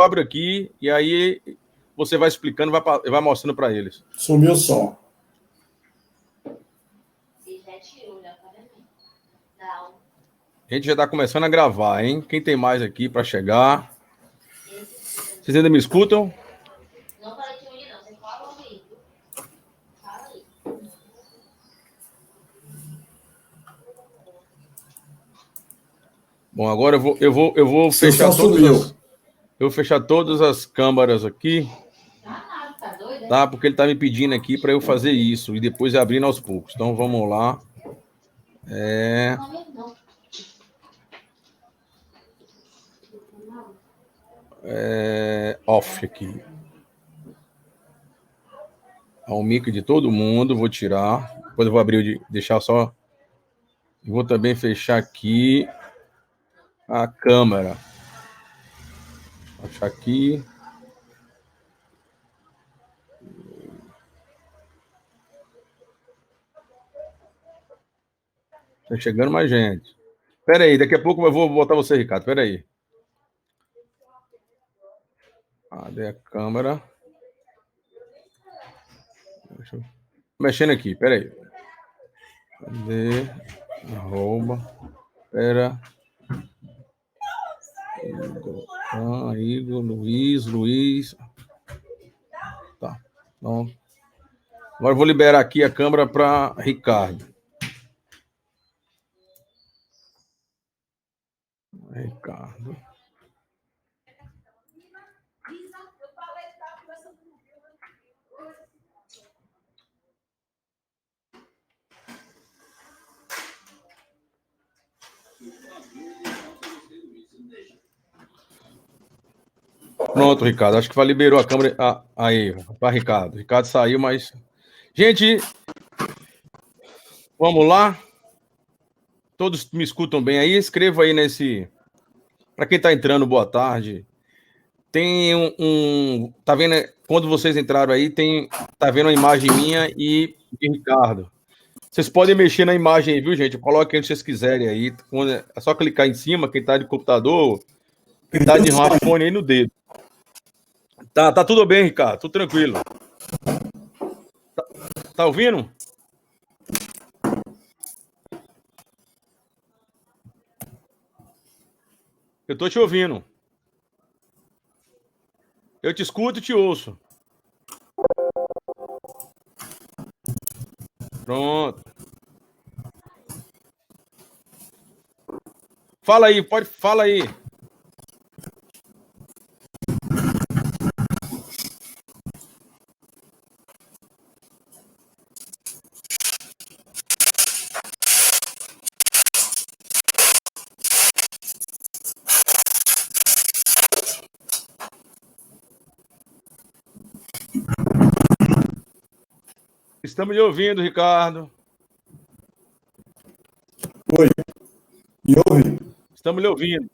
abro aqui e aí você vai explicando, vai mostrando para eles. Sumiu o som. A gente já está começando a gravar, hein? Quem tem mais aqui para chegar? Vocês ainda me escutam? Não falei de onde não, você fala aí. Fala aí. Bom, agora eu vou fechar todas as câmeras aqui. Tá? Porque ele tá me pedindo aqui para eu fazer isso e depois abrindo aos poucos. Então vamos lá. Off aqui. O mic de todo mundo, vou tirar. Depois eu vou abrir, deixar só. Vou também fechar aqui a câmera. Vou achar aqui. Tá chegando mais gente. Espera aí, daqui a pouco eu vou botar você, Ricardo. Espera aí. Cadê a câmera? Deixa eu... Mexendo aqui, espera aí. Cadê? Arroba. Espera. Igor, Luiz. Tá. Então, agora eu vou liberar aqui a câmera para Ricardo. Pronto, Ricardo. Acho que liberou a câmera. Aí, para Ricardo. Ricardo saiu, mas. Gente, vamos lá. Todos me escutam bem aí? Escreva aí nesse. Para quem está entrando, boa tarde. Tem tá vendo? Quando vocês entraram aí, tá vendo a imagem minha e de Ricardo. Vocês podem mexer na imagem aí, viu, gente? Coloquem onde vocês quiserem aí. É só clicar em cima, quem tá de computador, quem tá de smartphone aí no dedo. Tá tudo bem, Ricardo. Tudo tranquilo. Tá ouvindo? Eu tô te ouvindo. Eu te escuto e te ouço. Pronto. Fala aí, fala aí. Estamos lhe ouvindo, Ricardo. Oi. Me ouve? Estamos lhe ouvindo.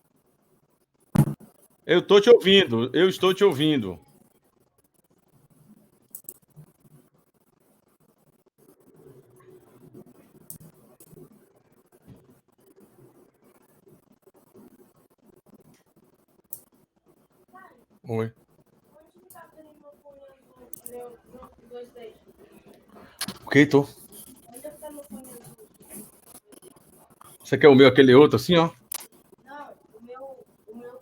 Eu estou te ouvindo. Eu estou te ouvindo. Oi. Ok, tô. Você quer o meu, aquele outro assim, ó? Não, o meu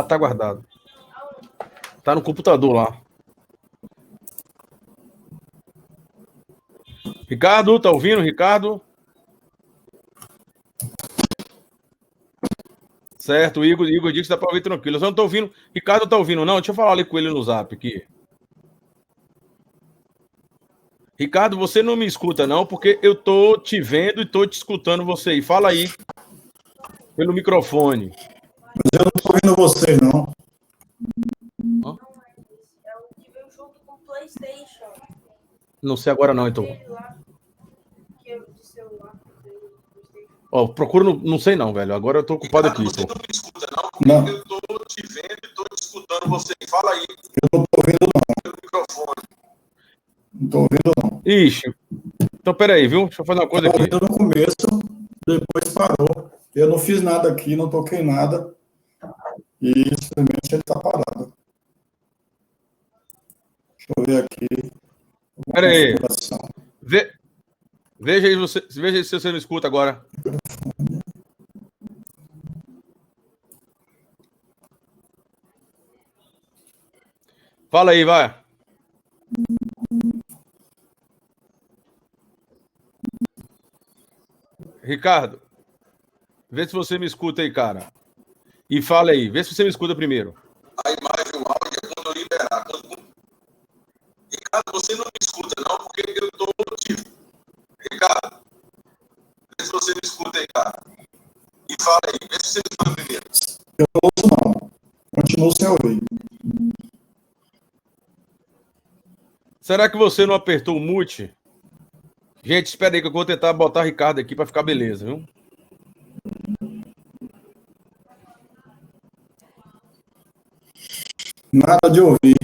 tá guardado. Tá no computador lá. Ricardo, tá ouvindo, Ricardo? Certo, o Igor disse que dá para ouvir tranquilo. Eu só não tô ouvindo. Ricardo tá ouvindo, não? Deixa eu falar ali com ele no zap aqui. Ricardo, você não me escuta, não, porque eu tô te vendo e tô te escutando você aí. Fala aí. Pelo microfone. Mas eu não tô ouvindo você, não. Não sei agora, não, então. Ó, procuro, não sei não, velho. Agora eu tô ocupado aqui. Você não me escuta, não? Porque eu tô te vendo e tô te escutando você. Fala aí. Eu não tô ouvindo, não. Pelo microfone. Não tô ouvindo, não. Ixi. Então, peraí, viu? Deixa eu fazer uma coisa aqui. Eu no começo, depois parou. Eu não fiz nada aqui, não toquei nada. E simplesmente ele está parado. Deixa eu ver aqui. Espera aí. Veja aí se você não escuta agora. Fala aí, vai. Ricardo, vê se você me escuta aí, cara. E fala aí, vê se você me escuta primeiro. A imagem e o áudio é quando eu liberar. Ricardo, você não me escuta não, porque eu estou motivo. Ricardo, vê se você me escuta aí, cara. E fala aí, vê se você me escuta primeiro. Eu não ouço não. Continuo sem ouvir. Será que você não apertou o mute? Gente, espera aí que eu vou tentar botar o Ricardo aqui para ficar beleza, viu? Nada de ouvir.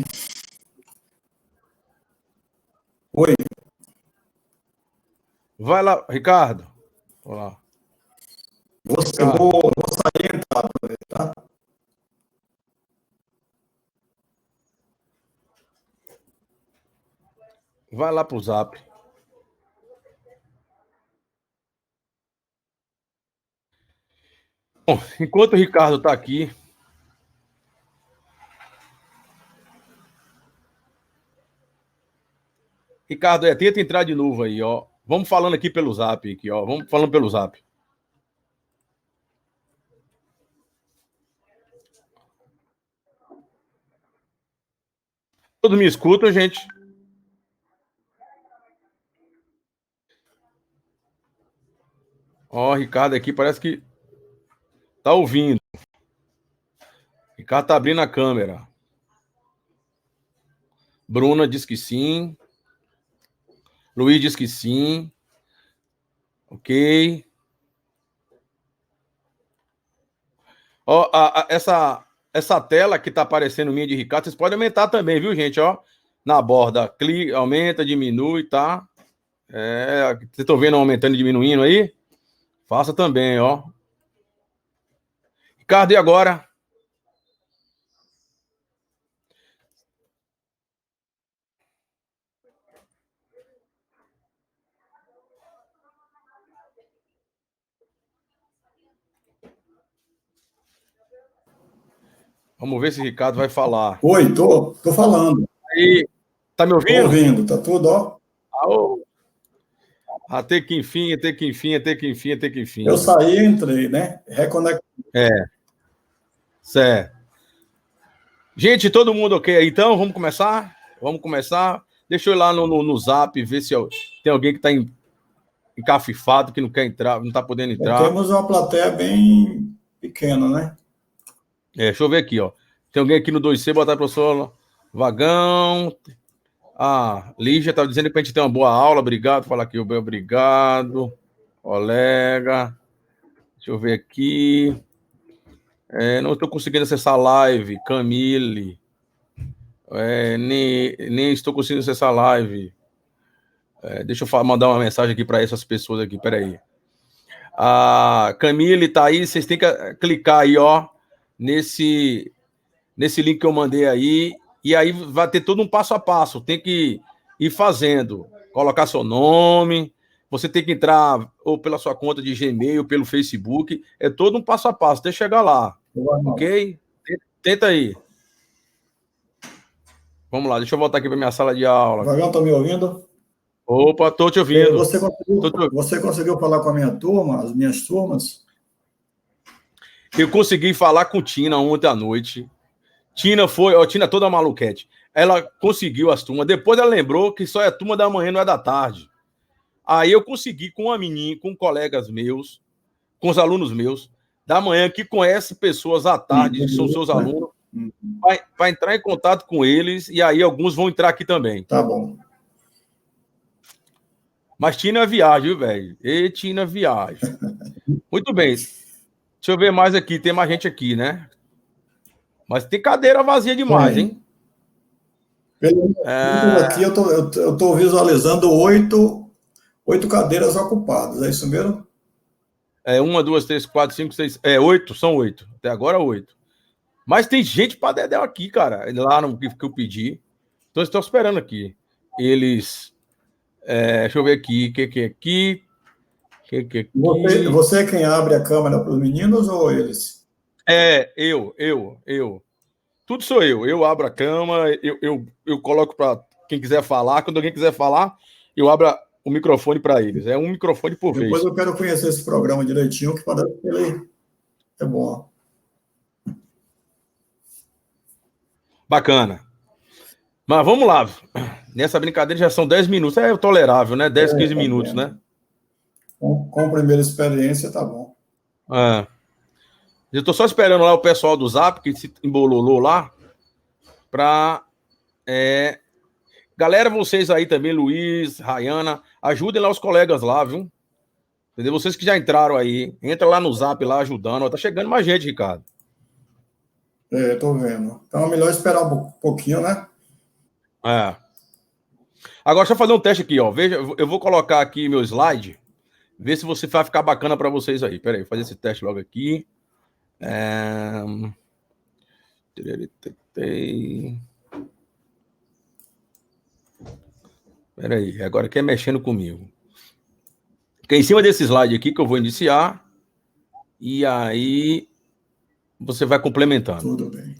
Oi. Vai lá, Ricardo. Olá. Eu vou sair e entrar, tá? Vai lá pro Zap. Bom, enquanto o Ricardo tá aqui, Ricardo, tenta entrar de novo aí, ó. Vamos falando aqui pelo Zap, aqui, ó. Vamos falando pelo Zap. Todos me escutam, gente? Ó, Ricardo aqui parece que tá ouvindo. Ricardo tá abrindo a câmera. Bruna diz que sim. Luiz diz que sim. Ok. Ó, essa tela que tá aparecendo minha de Ricardo, vocês podem aumentar também, viu, gente? Ó, na borda, clica, aumenta, diminui, tá? Vocês estão vendo aumentando e diminuindo aí? Faça também, ó. Ricardo, e agora? Vamos ver se o Ricardo vai falar. Oi, tô falando. Aí, tá me ouvindo? Tô ouvindo, tá tudo, ó. Até que enfim, até que enfim, até que enfim, até que enfim. Eu saí e entrei, né? Reconectei. Certo. Gente, todo mundo ok aí? Então, vamos começar? Vamos começar. Deixa eu ir lá no Zap, ver se tem alguém que tá encafifado, que não quer entrar, não tá podendo entrar. Temos uma plateia bem pequena, né? Deixa eu ver aqui, ó. Tem alguém aqui no 2C, botar para o professor Vagão. Lígia tá dizendo que a gente tem uma boa aula, obrigado. Fala aqui, obrigado. Colega. Deixa eu ver aqui. Não estou conseguindo acessar a live. Camille. Nem estou conseguindo acessar a live. Deixa eu mandar uma mensagem aqui para essas pessoas aqui, peraí. A Camille tá aí, vocês têm que clicar aí, ó, nesse link que eu mandei aí, e aí vai ter todo um passo a passo, tem que ir fazendo, colocar seu nome, você tem que entrar ou pela sua conta de Gmail, pelo Facebook, é todo um passo a passo, até chegar lá, ok? Tenta aí. Vamos lá, deixa eu voltar aqui para minha sala de aula. Vagão, tá me ouvindo? Opa, tô te ouvindo. Você conseguiu falar com a minha turma, as minhas turmas? Eu consegui falar com Tina ontem à noite. Tina Tina toda maluquete. Ela conseguiu as turmas. Depois ela lembrou que só é turma da manhã, não é da tarde. Aí eu consegui com uma menina, com colegas meus, com os alunos meus, da manhã, que conhece pessoas à tarde, que são seus alunos, vai entrar em contato com eles, e aí alguns vão entrar aqui também. Tá bom. Mas Tina viagem, viu, velho? E Tina viagem. Muito bem. Deixa eu ver mais aqui. Tem mais gente aqui, né? Mas tem cadeira vazia demais, hein? Aqui eu tô visualizando 8 cadeiras ocupadas, é isso mesmo? 1, 2, 3, 4, 5, 6. 8, são 8. Até agora 8. Mas tem gente para dedéu aqui, cara, lá no que eu pedi. Então, estou esperando aqui. Eles. Deixa eu ver aqui. O que é aqui? Você é quem abre a câmera para os meninos ou eles? Eu. Tudo sou eu. Eu abro a câmera, eu coloco para quem quiser falar. Quando alguém quiser falar, eu abro o microfone para eles. É um microfone por vez. Depois eu quero conhecer esse programa direitinho, que parece que ele é bom. Bacana. Mas vamos lá. Nessa brincadeira já são 10 minutos. É tolerável, né? 10, 15 minutos, né? Com a primeira experiência, tá bom. Eu tô só esperando lá o pessoal do Zap, que se embololou lá, pra... Galera, vocês aí também, Luiz, Rayana, ajudem lá os colegas lá, viu? Entendeu? Vocês que já entraram aí, entra lá no Zap lá ajudando. Ó, tá chegando mais gente, Ricardo. Tô vendo. Então é melhor esperar um pouquinho, né? Agora, deixa eu fazer um teste aqui, ó. Veja, eu vou colocar aqui meu slide, ver se você vai ficar bacana para vocês aí. Pera aí, vou fazer esse teste logo aqui. Pera aí, agora quer mexendo comigo. Porque em cima desse slide aqui que eu vou iniciar, e aí você vai complementando. Tudo bem.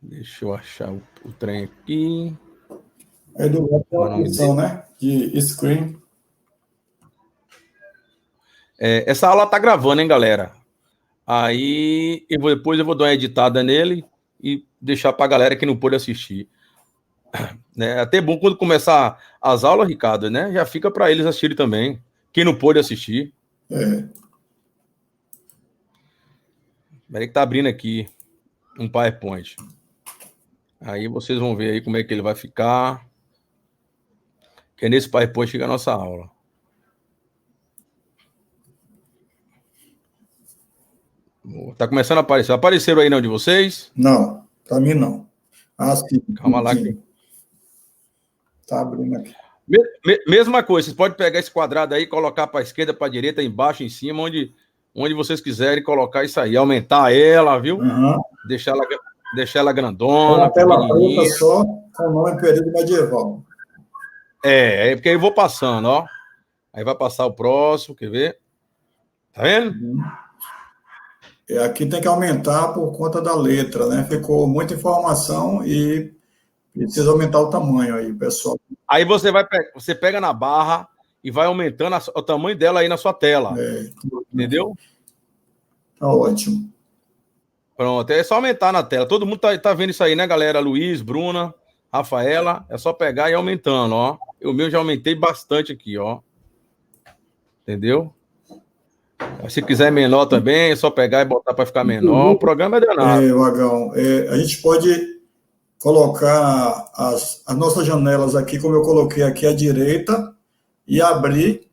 Deixa eu achar o trem aqui. É do lado da opção, né? De screen. Essa aula tá gravando, hein, galera? Aí depois eu vou dar uma editada nele e deixar pra galera que não pôde assistir. É até bom quando começar as aulas, Ricardo, né? Já fica para eles assistirem também. Quem não pôde assistir. Peraí que tá abrindo aqui um PowerPoint. Aí vocês vão ver aí como é que ele vai ficar. Que é nesse PowerPoint fica a nossa aula. Tá começando a aparecer. Apareceram aí não de vocês? Não, para mim não. Sim. Calma lá que... Tá abrindo aqui. Mesma coisa, vocês podem pegar esse quadrado aí, colocar para a esquerda, para a direita, embaixo, em cima, onde vocês quiserem colocar isso aí. Aumentar ela, viu? Deixar ela grandona. Uma tela preta só, com o nome período medieval. Porque aí eu vou passando, ó. Aí vai passar o próximo, quer ver? Tá vendo? Aqui tem que aumentar por conta da letra, né? Ficou muita informação e precisa aumentar o tamanho aí, pessoal. Aí você pega na barra e vai aumentando o tamanho dela aí na sua tela. Entendeu? Tá ótimo. Pronto, é só aumentar na tela. Todo mundo tá vendo isso aí, né, galera? Luiz, Bruna, Rafaela. É só pegar e ir aumentando, ó. O meu já aumentei bastante aqui, ó. Entendeu? Se quiser menor também, é só pegar e botar para ficar menor. O programa é danado. Vagão, a gente pode colocar as nossas janelas aqui, como eu coloquei aqui à direita, e abrir.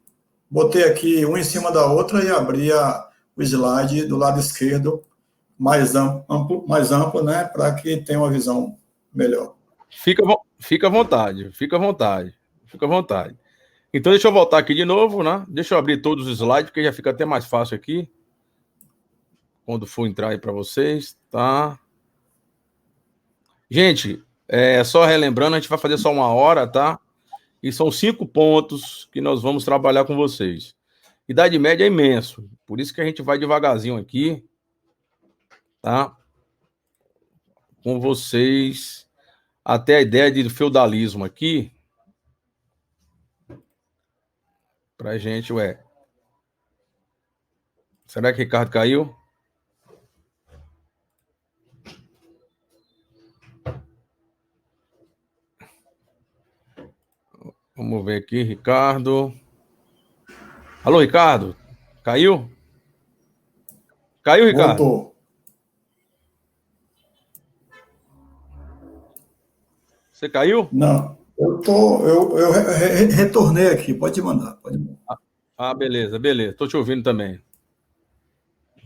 Botei aqui uma em cima da outra e abri o slide do lado esquerdo mais amplo, né? Para que tenha uma visão melhor. Fica à vontade. Então, deixa eu voltar aqui de novo, né? Deixa eu abrir todos os slides, porque já fica até mais fácil aqui. Quando for entrar aí para vocês, tá? Gente, só relembrando, a gente vai fazer só 1 hora, tá? E são 5 pontos que nós vamos trabalhar com vocês. Idade média é imenso, por isso que a gente vai devagarzinho aqui, tá? Com vocês, até a ideia de feudalismo aqui. Pra gente, Será que o Ricardo caiu? Vamos ver aqui, Ricardo. Alô, Ricardo? Caiu? Caiu, Ricardo? Voltou. Você caiu? Não. Eu retornei aqui. Pode mandar. Beleza. Tô te ouvindo também.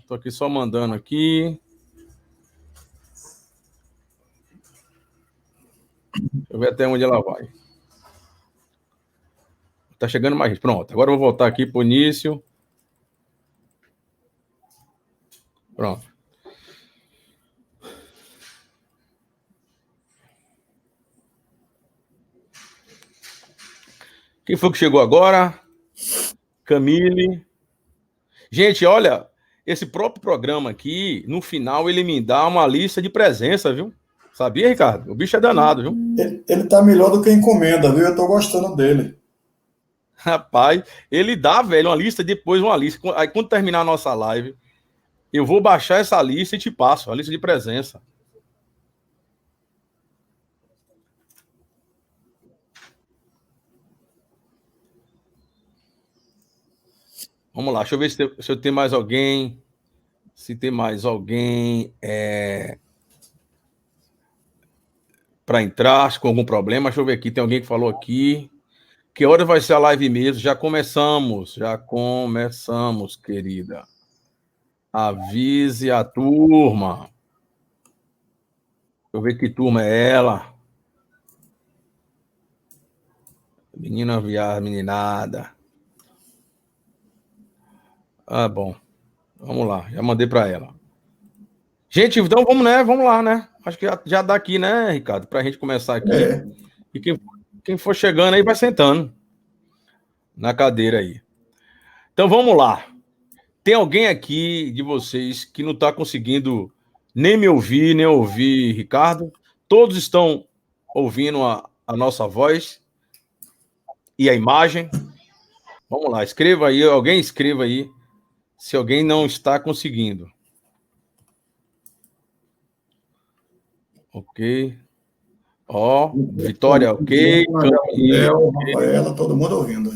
Tô aqui só mandando aqui. Deixa eu ver até onde ela vai. Tá chegando mais. Pronto. Agora eu vou voltar aqui pro início. Pronto. Quem foi que chegou agora? Camille. Gente, olha, esse próprio programa aqui, no final, ele me dá uma lista de presença, viu? Sabia, Ricardo? O bicho é danado, viu? Ele tá melhor do que encomenda, viu? Eu tô gostando dele. Rapaz, ele dá, velho, uma lista, depois uma lista. Aí quando terminar a nossa live, eu vou baixar essa lista e te passo, a lista de presença. Vamos lá, deixa eu ver se eu tenho mais alguém. Se tem mais alguém para entrar com algum problema. Deixa eu ver aqui, tem alguém que falou aqui. Que hora vai ser a live mesmo? Já começamos, querida. Avise a turma. Deixa eu ver que turma é ela. Menina, viado, meninada. Ah, bom. Vamos lá, já mandei para ela. Gente, então vamos, né? Vamos lá, né? Acho que já dá aqui, né, Ricardo? Para a gente começar aqui. É. E quem for chegando aí vai sentando na cadeira aí. Então vamos lá. Tem alguém aqui de vocês que não está conseguindo nem me ouvir, nem ouvir Ricardo? Todos estão ouvindo a nossa voz e a imagem? Vamos lá, escreva aí, alguém escreva aí, se alguém não está conseguindo. Ok. Ó, Vitória, ok. Gabriel, Rafaela, todo mundo ouvindo.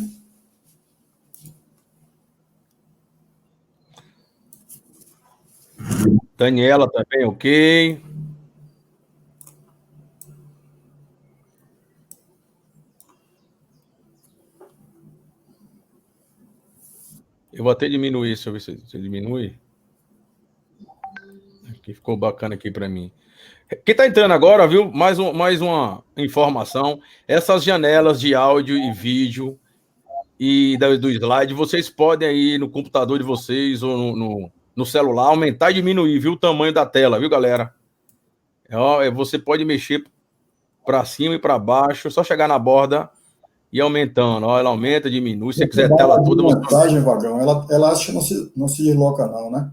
Daniela também, ok. Eu vou até diminuir, deixa eu ver se diminui. Aqui ficou bacana aqui para mim. Quem está entrando agora, viu? Mais uma informação. Essas janelas de áudio e vídeo e do slide, vocês podem aí no computador de vocês ou no celular aumentar e diminuir, viu? O tamanho da tela, viu, galera? Você pode mexer para cima e para baixo, só chegar na borda e aumentando. Ó, ela aumenta, diminui. Se você quiser a tela toda. Mensagem, Vagão, ela acha que não se desloca, não, né?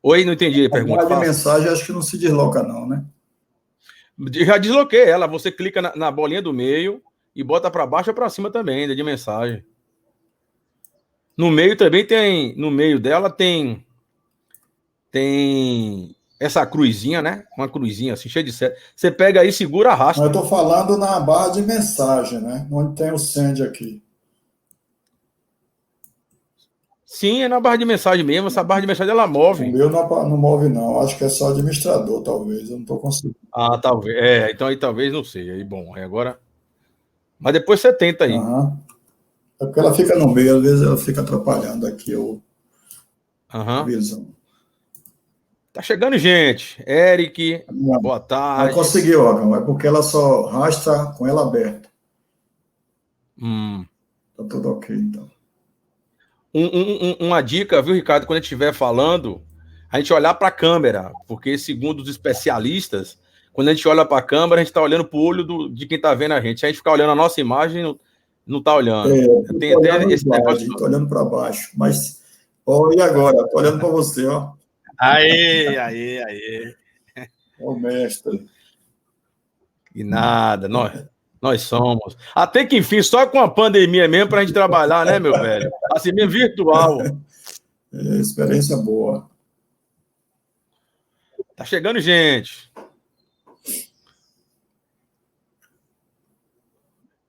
Oi, não entendi a pergunta. A mensagem acho que não se desloca, não, né? Já desloquei ela. Você clica na bolinha do meio e bota para baixo ou para cima também, de mensagem. No meio também tem. No meio dela tem essa cruzinha, né? Uma cruzinha assim, cheia de seta. Você pega aí, segura, arrasta. Eu estou falando na barra de mensagem, né? Onde tem o send aqui. Sim, é na barra de mensagem mesmo. Essa barra de mensagem ela move. O meu não move, não. Acho que é só administrador, talvez. Eu não estou conseguindo. Ah, talvez. Então aí talvez não sei. Aí, bom, aí agora. Mas depois você tenta aí. Uhum. É porque ela fica no meio, às vezes ela fica atrapalhando aqui a visão. Tá chegando gente. Eric, boa tarde. Ela conseguiu, Agão. É porque ela só arrasta com ela aberta. Tá tudo ok, então. Uma dica, viu, Ricardo? Quando a gente estiver falando, a gente olhar para a câmera, porque segundo os especialistas, quando a gente olha para a câmera, a gente está olhando para o olho de quem está vendo a gente. Se a gente ficar olhando a nossa imagem, não está olhando. Tem até esse negócio. Estou olhando para baixo, mas e agora? Estou olhando para você, ó. Aí. Ô, mestre. E nada, nós somos. Até que enfim, só com a pandemia mesmo para a gente trabalhar, né, meu velho? Assim mesmo, virtual. Experiência boa. Tá chegando gente.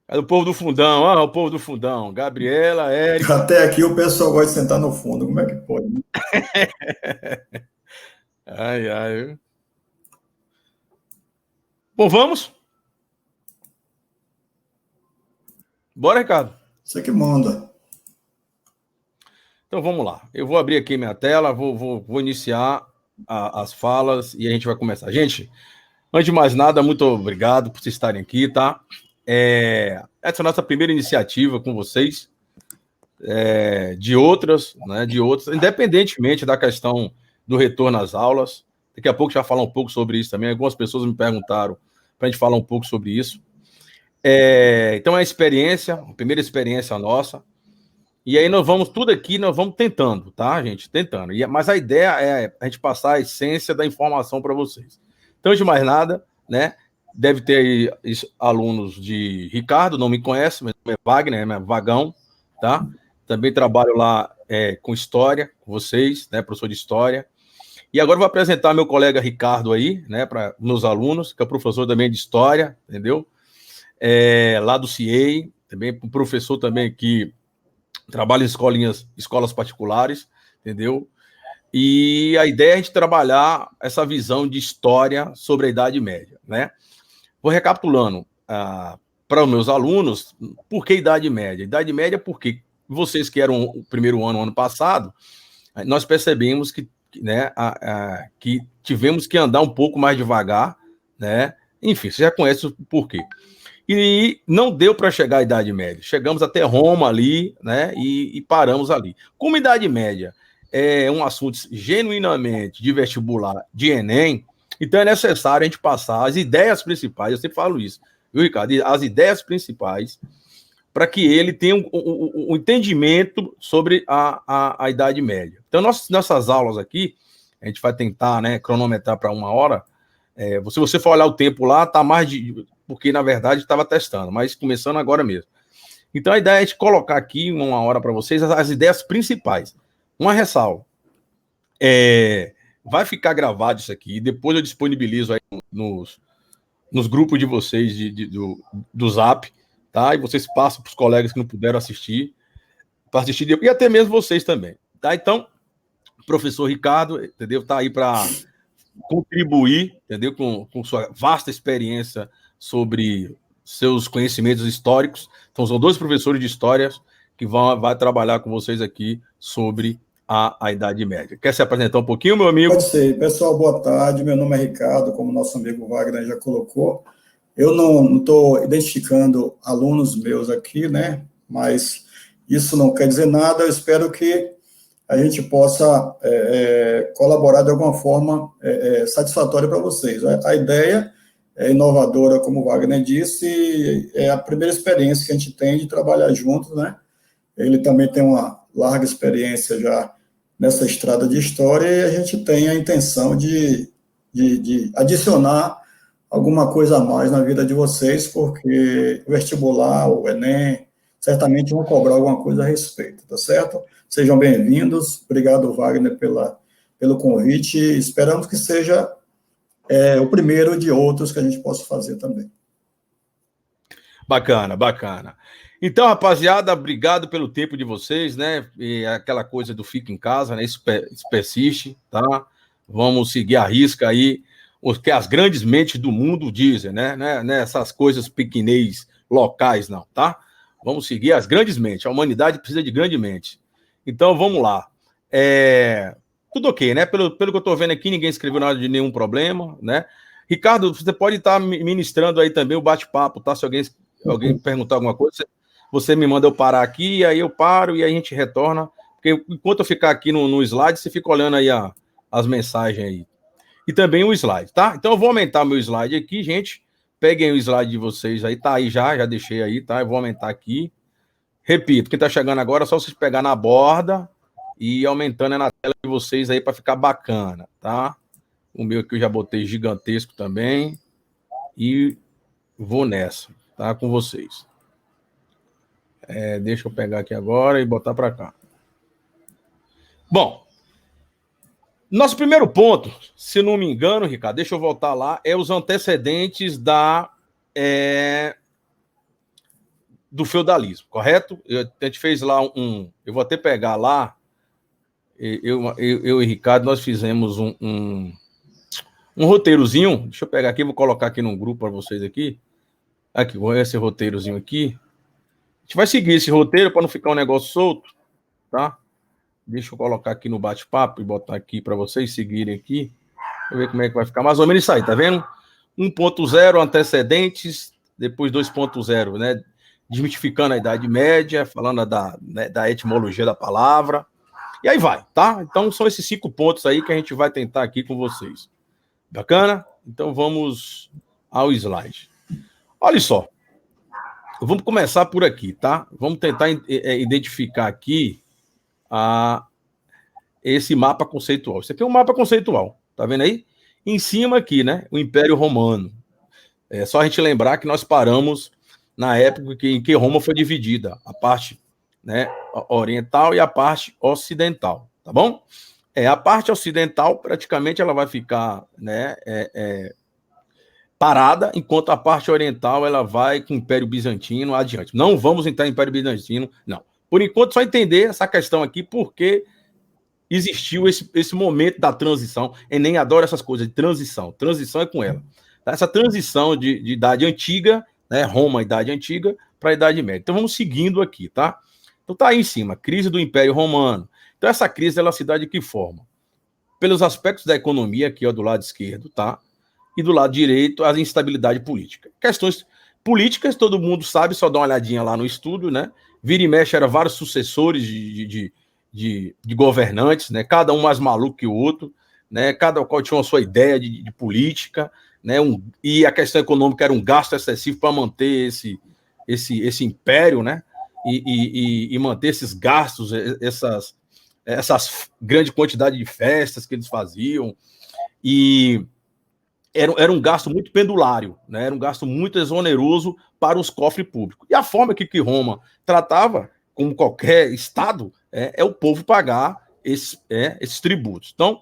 É o povo do fundão, o povo do fundão. Gabriela, Érica. Até aqui o pessoal gosta de sentar no fundo, como é que pode? Ai. Bom, vamos? Bora, Ricardo? Você que manda. Então vamos lá. Eu vou abrir aqui minha tela, vou iniciar as falas e a gente vai começar. Gente, antes de mais nada, muito obrigado por vocês estarem aqui, tá? Essa é a nossa primeira iniciativa com vocês, de outras, independentemente da questão do retorno às aulas. Daqui a pouco já falar um pouco sobre isso também. Algumas pessoas me perguntaram para a gente falar um pouco sobre isso. Então é a primeira experiência nossa. E aí nós vamos tudo aqui, nós vamos tentando, tá, gente? Tentando. Mas a ideia é a gente passar a essência da informação para vocês. Então, de mais nada, né? Deve ter aí alunos de Ricardo, não me conhece, mas é Wagner, é Vagão, tá? Também trabalho lá com história, com vocês, né? Professor de história. E agora eu vou apresentar meu colega Ricardo aí, né? Para meus alunos, que é professor também de história, entendeu? Lá do CIEI, também um professor também que trabalha em escolas particulares, entendeu? E a ideia é a gente trabalhar essa visão de história sobre a Idade Média, né? Vou recapitulando para os meus alunos, por que Idade Média? Idade Média porque vocês que eram o primeiro ano passado, nós percebemos que, né, que tivemos que andar um pouco mais devagar, né? Enfim, você já conhece o porquê. E não deu para chegar à Idade Média. Chegamos até Roma ali, né? E paramos ali. Como Idade Média é um assunto genuinamente de vestibular, de Enem, então é necessário a gente passar as ideias principais, eu sempre falo isso, viu, Ricardo? As ideias principais, para que ele tenha um entendimento sobre a Idade Média. Então, nossas aulas aqui, a gente vai tentar, né, cronometrar para 1 hora. Se você for olhar o tempo lá, está mais de... Porque, na verdade, estava testando, mas começando agora mesmo. Então, a ideia é de colocar aqui 1 hora para vocês as ideias principais. Uma ressalva. Vai ficar gravado isso aqui, depois eu disponibilizo aí nos grupos de vocês do Zap, tá? E vocês passam para os colegas que não puderam assistir, para assistir, e até mesmo vocês também, tá? Então, o professor Ricardo, entendeu? Tá aí para contribuir, entendeu? Com sua vasta experiência sobre seus conhecimentos históricos. Então, são 2 professores de história que vai trabalhar com vocês aqui sobre a Idade Média. Quer se apresentar um pouquinho, meu amigo? Pode ser. Pessoal, boa tarde. Meu nome é Ricardo, como nosso amigo Wagner já colocou. Eu não estou identificando alunos meus aqui, né? Mas isso não quer dizer nada. Eu espero que a gente possa colaborar de alguma forma satisfatória para vocês. A ideia é inovadora, como o Wagner disse, é a primeira experiência que a gente tem de trabalhar juntos, né? Ele também tem uma larga experiência já nessa estrada de história e a gente tem a intenção de adicionar alguma coisa a mais na vida de vocês, porque o vestibular, o Enem, certamente vão cobrar alguma coisa a respeito, tá certo? Sejam bem-vindos. Obrigado, Wagner, pelo convite. Esperamos que seja o primeiro de outros que a gente possa fazer também. Bacana, bacana. Então, rapaziada, obrigado pelo tempo de vocês, né? E aquela coisa do fica em casa, né? Isso persiste, tá? Vamos seguir a risca aí o que as grandes mentes do mundo dizem, né? Essas coisas pequenês locais, não, tá? Vamos seguir as grandes mentes. A humanidade precisa de grandes mentes. Então, vamos lá. Tudo ok, né? Pelo que eu estou vendo aqui, ninguém escreveu nada de nenhum problema, né? Ricardo, você pode estar ministrando aí também o bate-papo, tá? Se alguém perguntar alguma coisa, você me manda eu parar aqui, aí eu paro e aí a gente retorna. Porque enquanto eu ficar aqui no slide, você fica olhando aí as mensagens aí. E também o slide, tá? Então eu vou aumentar meu slide aqui, gente. Peguem o slide de vocês aí, tá aí já deixei aí, tá? Eu vou aumentar aqui. Repito, quem tá chegando agora é só vocês pegar na borda e ir aumentando na tela de vocês aí para ficar bacana, tá? O meu aqui eu já botei gigantesco também. E vou nessa, tá? Com vocês. Deixa eu pegar aqui agora e botar para cá. Bom, nosso primeiro ponto, se não me engano, Ricardo, deixa eu voltar lá, é os antecedentes do feudalismo, correto? A gente fez lá eu vou até pegar lá, eu e Ricardo, nós fizemos um roteirozinho, deixa eu pegar aqui, vou colocar aqui num grupo para vocês aqui, esse roteirozinho aqui, a gente vai seguir esse roteiro para não ficar um negócio solto, tá? Deixa eu colocar aqui no bate-papo e botar aqui para vocês seguirem aqui, para ver como é que vai ficar, mais ou menos isso aí, tá vendo? 1.0, antecedentes, depois 2.0, né? Desmistificando a Idade Média, falando da etimologia da palavra, e aí vai, tá? Então são esses 5 pontos aí que a gente vai tentar aqui com vocês. Bacana? Então vamos ao slide. Olha só. vamos começar por aqui, tá? Vamos tentar identificar aqui esse mapa conceitual. Isso aqui é um mapa conceitual, tá vendo aí? Em cima aqui, né? O Império Romano. É só a gente lembrar que nós paramos na época em que Roma foi dividida, a parte, né, oriental e a parte ocidental, tá bom? A parte ocidental, praticamente, ela vai ficar, né, parada, enquanto a parte oriental ela vai com o Império Bizantino adiante. Não vamos entrar em Império Bizantino, não. Por enquanto, só entender essa questão aqui, porque existiu esse momento da transição. Enem adora essas coisas de transição. Transição é com ela. Essa transição de Idade Antiga, né, Roma, Idade Antiga, para a Idade Média. Então, vamos seguindo aqui, tá? Então, tá aí em cima, crise do Império Romano. Então, essa crise, ela se dá de que forma? Pelos aspectos da economia, aqui, ó, do lado esquerdo, tá? E do lado direito, a instabilidade política. Questões políticas, todo mundo sabe, só dá uma olhadinha lá no estudo, né? Vira e mexe, era vários sucessores de governantes, né? Cada um mais maluco que o outro, né? Cada qual tinha a sua ideia de política, né? E a questão econômica era um gasto excessivo para manter esse império, né? E manter esses gastos, essas grande quantidade de festas que eles faziam, e era um gasto muito pendulário, né? Era um gasto muito exoneroso para os cofres públicos. E a forma que Roma tratava, como qualquer Estado, é o povo pagar esses tributos. Então,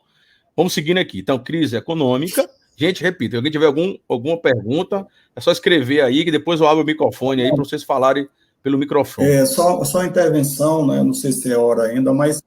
vamos seguindo aqui. Então, crise econômica. Gente, repito, se alguém tiver alguma pergunta, é só escrever aí, que depois eu abro o microfone aí para vocês falarem pelo microfone. Só intervenção, né? Não sei se é hora ainda, mas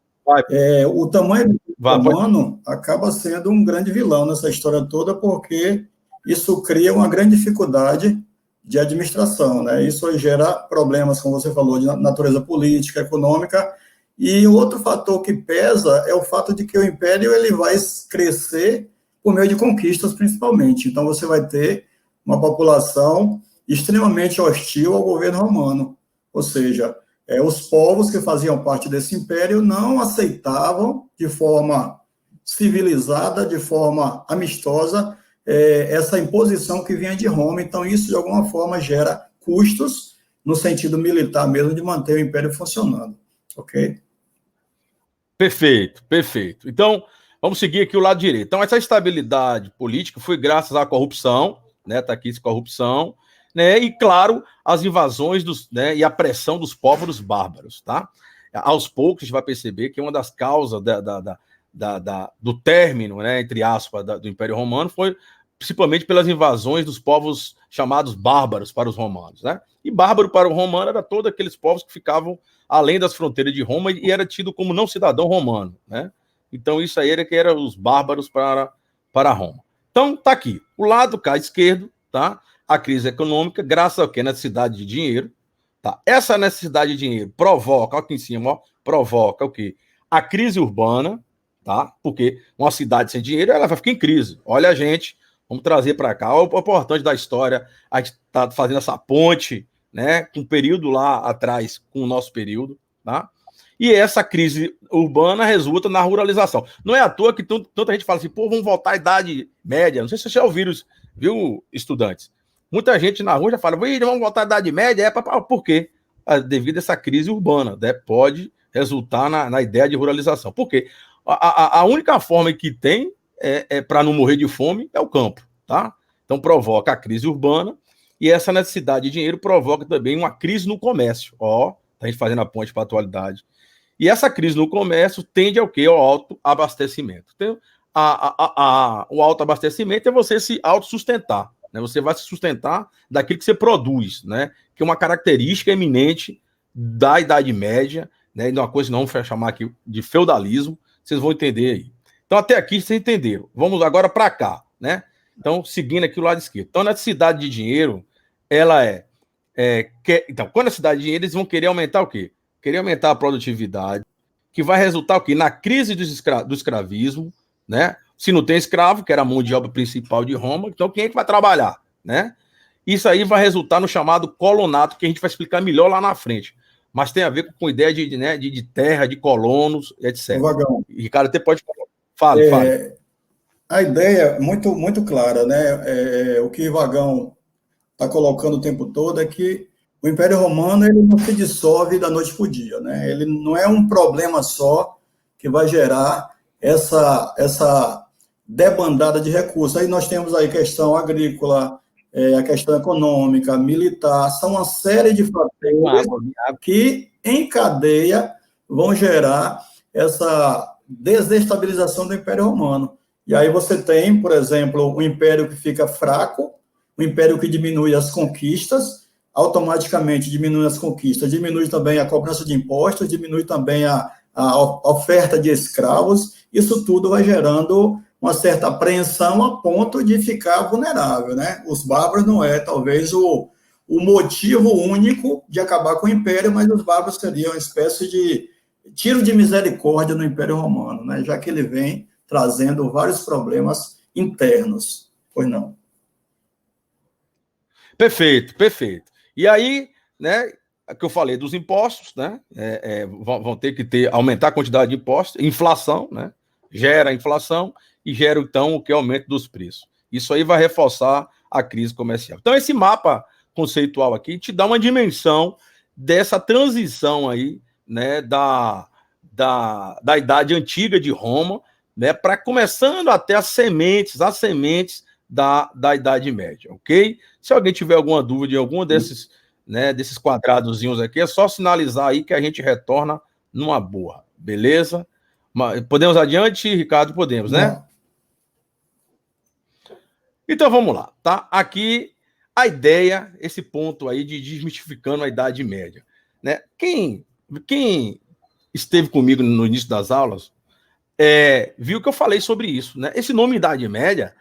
o tamanho do romano acaba sendo um grande vilão nessa história toda, porque isso cria uma grande dificuldade de administração, né? Isso gera problemas, como você falou, de natureza política, econômica, e o outro fator que pesa é o fato de que o império ele vai crescer por meio de conquistas, principalmente. Então, você vai ter uma população extremamente hostil ao governo romano, ou seja, os povos que faziam parte desse império não aceitavam de forma civilizada, de forma amistosa, essa imposição que vinha de Roma. Então, isso, de alguma forma, gera custos, no sentido militar mesmo, de manter o império funcionando. Ok? Perfeito, perfeito. Então, vamos seguir aqui o lado direito. Então, essa estabilidade política foi graças à corrupção, né? Está aqui essa corrupção, né? E, claro, as invasões né? E a pressão dos povos bárbaros, tá? Aos poucos, a gente vai perceber que uma das causas do término, né? Entre aspas, do Império Romano foi principalmente pelas invasões dos povos chamados bárbaros para os romanos, né? E bárbaro para o romano era todos aqueles povos que ficavam além das fronteiras de Roma e era tido como não cidadão romano, né? Então isso aí era que eram os bárbaros para Roma. Então tá aqui, o lado cá esquerdo, tá? A crise econômica, graças ao quê? Necessidade de dinheiro, tá? Essa necessidade de dinheiro provoca, aqui em cima, ó, provoca o quê? A crise urbana, tá? Porque uma cidade sem dinheiro, ela vai ficar em crise. Olha a gente, vamos trazer para cá, o importante da história, a gente tá fazendo essa ponte, né, com um período lá atrás, com o nosso período, tá? E essa crise urbana resulta na ruralização. Não é à toa que tanta gente fala assim, pô, vamos voltar à Idade Média. Não sei se vocês já ouviram, viu, estudantes? Muita gente na rua já fala, vamos voltar à Idade Média, por quê? Devido a essa crise urbana, né? Pode resultar na ideia de ruralização. Por quê? A única forma que tem para não morrer de fome é o campo, tá? Então provoca a crise urbana, e essa necessidade de dinheiro provoca também uma crise no comércio. Ó, a gente fazendo a ponte para a atualidade. E essa crise no comércio tende ao quê? Ao autoabastecimento. Então, o autoabastecimento é você se autossustentar, né? Você vai se sustentar daquilo que você produz, né? Que é uma característica eminente da Idade Média, né? E uma coisa que não vamos chamar aqui de feudalismo, vocês vão entender aí. Então, até aqui vocês entenderam. Vamos agora para cá, né? Então, seguindo aqui o lado esquerdo. Então, a necessidade de dinheiro, ela então, quando a necessidade de dinheiro, eles vão querer aumentar o quê? Querer aumentar a produtividade, que vai resultar o quê? Na crise do escravismo, né? Se não tem escravo, que era a mão de obra principal de Roma, então quem é que vai trabalhar, né? Isso aí vai resultar no chamado colonato, que a gente vai explicar melhor lá na frente. Mas tem a ver com a ideia de terra, de colonos, etc. Vagão. E Ricardo até pode falar. Fale. A ideia é muito, muito clara, né? O que Vagão está colocando o tempo todo é que O Império Romano ele não se dissolve da noite para o dia, né? Ele não é um problema só que vai gerar essa debandada de recursos. Aí nós temos aí questão agrícola, a questão econômica, militar, são uma série de fatores que, em cadeia, vão gerar essa desestabilização do Império Romano. E aí você tem, por exemplo, o império que fica fraco, o império que diminui as conquistas, automaticamente diminui as conquistas, diminui também a cobrança de impostos, diminui também a oferta de escravos, isso tudo vai gerando uma certa apreensão a ponto de ficar vulnerável, né? Os bárbaros não é, talvez, o motivo único de acabar com o Império, mas os bárbaros seriam uma espécie de tiro de misericórdia no Império Romano, né? Já que ele vem trazendo vários problemas internos. Pois não. Perfeito, perfeito. E aí, né, que eu falei dos impostos, né, vão ter que aumentar a quantidade de impostos, inflação, né, gera inflação e gera, então, o que é o aumento dos preços. Isso aí vai reforçar a crise comercial. Então, esse mapa conceitual aqui te dá uma dimensão dessa transição aí, né, da Idade Antiga de Roma, né, para começando até as sementes da Idade Média, ok? Se alguém tiver alguma dúvida em algum desses, né, desses quadradozinhos aqui, é só sinalizar aí que a gente retorna numa boa, beleza? Podemos adiante, Ricardo? Podemos, né? Então vamos lá, tá? Aqui a ideia, esse ponto aí de desmistificando a Idade Média, né? Quem esteve comigo no início das aulas viu que eu falei sobre isso, né? Esse nome Idade Média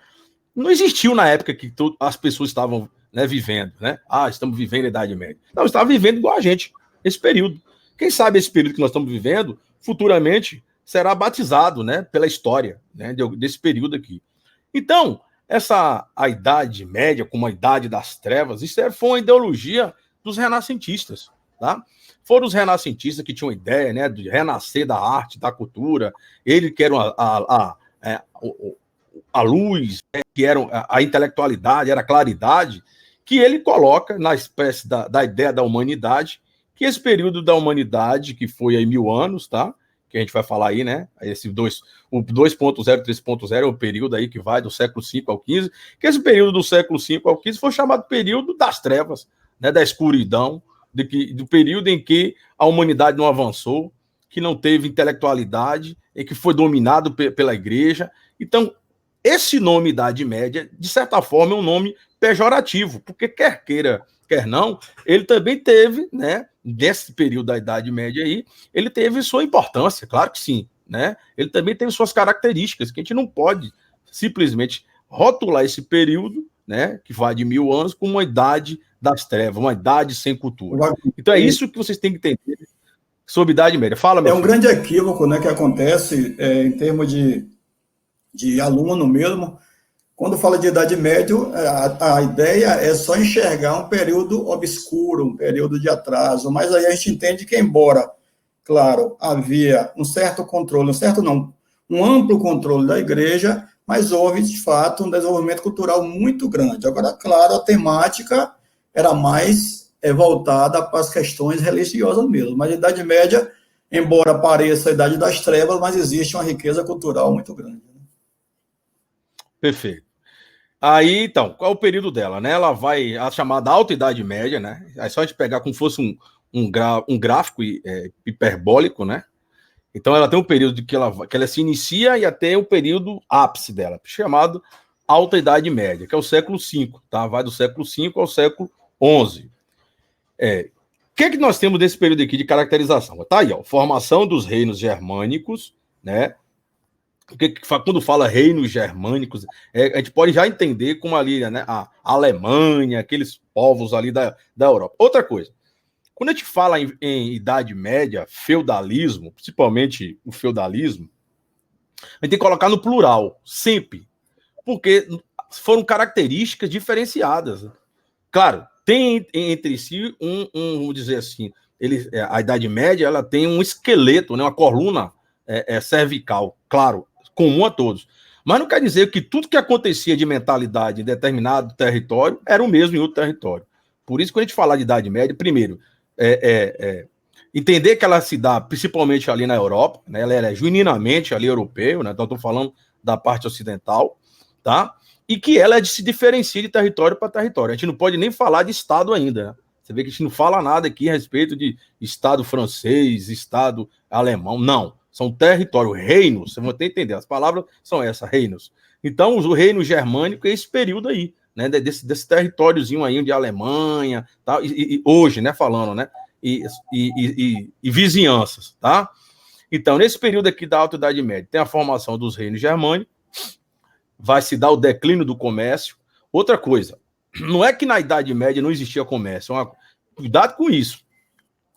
não existiu na época que as pessoas estavam, né, vivendo, né? Estamos vivendo a Idade Média. Não, estava vivendo igual a gente, esse período. Quem sabe esse período que nós estamos vivendo, futuramente, será batizado, né, pela história, né, desse período aqui. Então, a Idade Média, como a Idade das Trevas, isso foi uma ideologia dos renascentistas, tá? Foram os renascentistas que tinham a ideia, né, de renascer da arte, da cultura, eles que eram a luz, né, que era a intelectualidade, era a claridade, que ele coloca na espécie da ideia da humanidade, que esse período da humanidade, que foi aí 1000 anos, tá? Que a gente vai falar aí, né? Esse o 2.0, 3.0 é o período aí que vai do século V ao XV, que esse período do século V ao XV foi chamado período das trevas, né? Da escuridão, do período em que a humanidade não avançou, que não teve intelectualidade, e que foi dominado pela igreja. Então, esse nome Idade Média, de certa forma, é um nome pejorativo, porque quer queira, quer não, ele também teve, né, nesse período da Idade Média aí, ele teve sua importância, claro que sim, né? Ele também teve suas características, que a gente não pode simplesmente rotular esse período, né, que vai de 1000 anos, como uma idade das trevas, uma idade sem cultura. Então é isso que vocês têm que entender sobre Idade Média. Fala, meu filho. Grande equívoco, né, que acontece em termos de aluno mesmo. Quando fala de Idade Média, a ideia é só enxergar um período obscuro, um período de atraso, mas aí a gente entende que, embora, claro, havia um certo controle, um amplo controle da igreja, mas houve, de fato, um desenvolvimento cultural muito grande. Agora, claro, a temática era mais voltada para as questões religiosas mesmo, mas a Idade Média, embora pareça a Idade das Trevas, mas existe uma riqueza cultural muito grande. Perfeito. Aí, então, qual é o período dela, né? Ela vai, a chamada Alta Idade Média, né? É só a gente pegar como se fosse um gráfico hiperbólico, né? Então, ela tem um período que ela se inicia e até o período ápice dela, chamado Alta Idade Média, que é o século V, tá? Vai do século V ao século XI. O que é que nós temos desse período aqui de caracterização? Tá aí, ó, formação dos reinos germânicos, né? Porque quando fala reinos germânicos, a gente pode já entender como ali, né, a Alemanha, aqueles povos ali da Europa. Outra coisa, quando a gente fala em Idade Média, feudalismo, principalmente o feudalismo, a gente tem que colocar no plural, sempre, porque foram características diferenciadas. Claro, tem entre si vamos dizer assim, a Idade Média ela tem um esqueleto, né, uma coluna cervical, claro, comum a todos. Mas não quer dizer que tudo que acontecia de mentalidade em determinado território era o mesmo em outro território. Por isso, quando a gente falar de Idade Média, primeiro, entender que ela se dá principalmente ali na Europa, né? Ela é genuinamente ali europeu, né? Então, estou falando da parte ocidental, tá? E que ela se diferencia de território para território. A gente não pode nem falar de Estado ainda, né? Você vê que a gente não fala nada aqui a respeito de Estado francês, Estado alemão, não. São territórios, reinos, você vai ter que entender, as palavras são essas, reinos. Então, o reino germânico é esse período aí, né? Desse territóriozinho aí de Alemanha, tá? E hoje, né, falando, né? E vizinhanças, tá? Então, nesse período aqui da Alta Idade Média, tem a formação dos reinos germânicos, vai se dar o declínio do comércio. Outra coisa, não é que na Idade Média não existia comércio, cuidado com isso.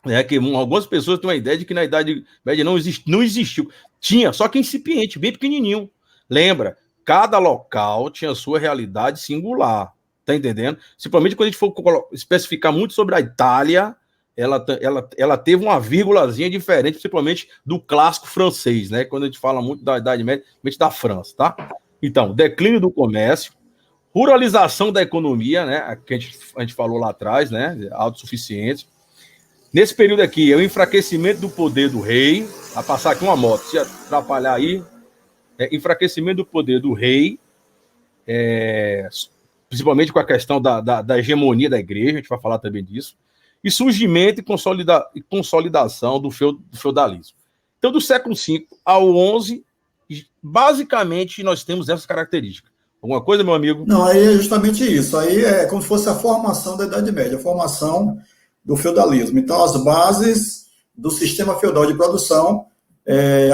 É que algumas pessoas têm uma ideia de que na Idade Média não existiu. Tinha, só que incipiente, bem pequenininho. Lembra, cada local tinha a sua realidade singular, tá entendendo? Principalmente quando a gente for especificar muito sobre a Itália, ela teve uma vírgulazinha diferente, principalmente do clássico francês, né? Quando a gente fala muito da Idade Média, principalmente da França, tá? Então, declínio do comércio, ruralização da economia, né? Que a gente falou lá atrás, né? Autossuficiência. Nesse período aqui, é o enfraquecimento do poder do rei. Vai passar aqui uma moto, se atrapalhar aí. Enfraquecimento do poder do rei, principalmente com a questão da hegemonia da igreja, a gente vai falar também disso. E surgimento e consolidação do feudalismo. Então, do século V ao XI, basicamente, nós temos essas características. Alguma coisa, meu amigo? Não, aí é justamente isso. Aí é como se fosse a formação da Idade Média, a formação do feudalismo. Então, as bases do sistema feudal de produção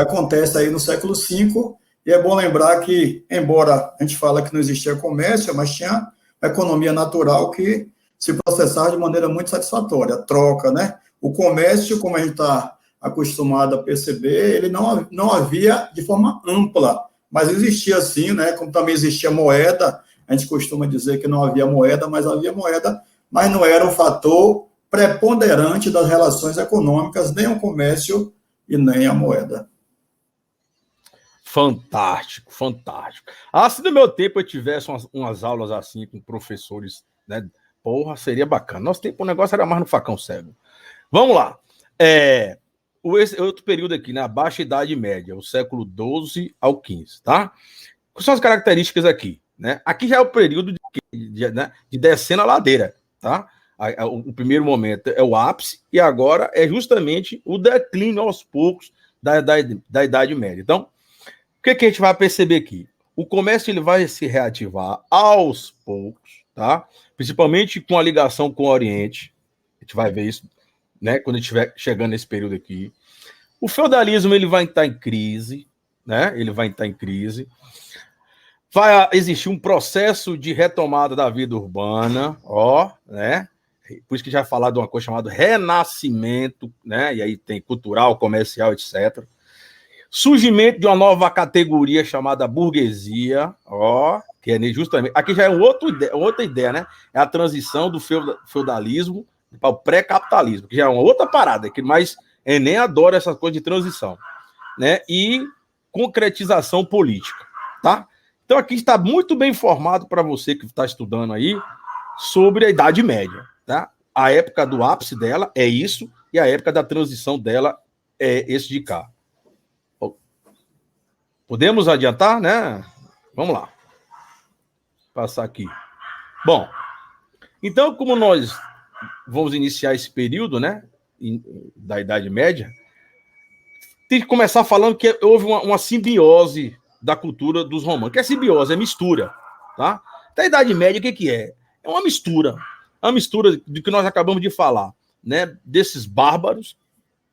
acontecem aí no século V, e é bom lembrar que, embora a gente fale que não existia comércio, mas tinha a economia natural que se processava de maneira muito satisfatória, a troca, né? O comércio, como a gente está acostumado a perceber, ele não havia de forma ampla, mas existia sim, né? Como também existia moeda, a gente costuma dizer que não havia moeda, mas não era um fator preponderante das relações econômicas, nem o comércio e nem a moeda. Fantástico, fantástico. Se no meu tempo eu tivesse umas aulas assim com professores, né? Porra, seria bacana. Nosso tempo o negócio era mais no facão cego. Vamos lá. Esse outro período aqui, né? A Baixa Idade Média, o século XII ao XV, tá? Quais são as características aqui, né? Aqui já é o período de descendo a ladeira, tá? O primeiro momento é o ápice e agora é justamente o declínio aos poucos da Idade Média. Então, o que a gente vai perceber aqui? O comércio ele vai se reativar aos poucos, tá? Principalmente com a ligação com o Oriente. A gente vai ver isso, né? Quando a gente estiver chegando nesse período aqui. O feudalismo ele vai estar em crise, né? Ele vai estar em crise. Vai existir um processo de retomada da vida urbana, né? Por isso que já falar de uma coisa chamada renascimento, né? E aí tem cultural, comercial, etc. Surgimento de uma nova categoria chamada burguesia, que é justamente... Aqui já é outra ideia, né? É a transição do feudalismo para o pré-capitalismo, que já é uma outra parada, que mais Enem adora essa coisa de transição, né? E concretização política, tá? Então aqui está muito bem informado para você que está estudando aí sobre a Idade Média, tá? A época do ápice dela é isso, e a época da transição dela é esse de cá. Podemos adiantar, né? Vamos lá. Passar aqui. Bom, então, como nós vamos iniciar esse período, né, da Idade Média, tem que começar falando que houve uma simbiose da cultura dos romanos. Que é simbiose? É mistura, tá? Da Idade Média, o que é? É uma mistura do que nós acabamos de falar, né? Desses bárbaros,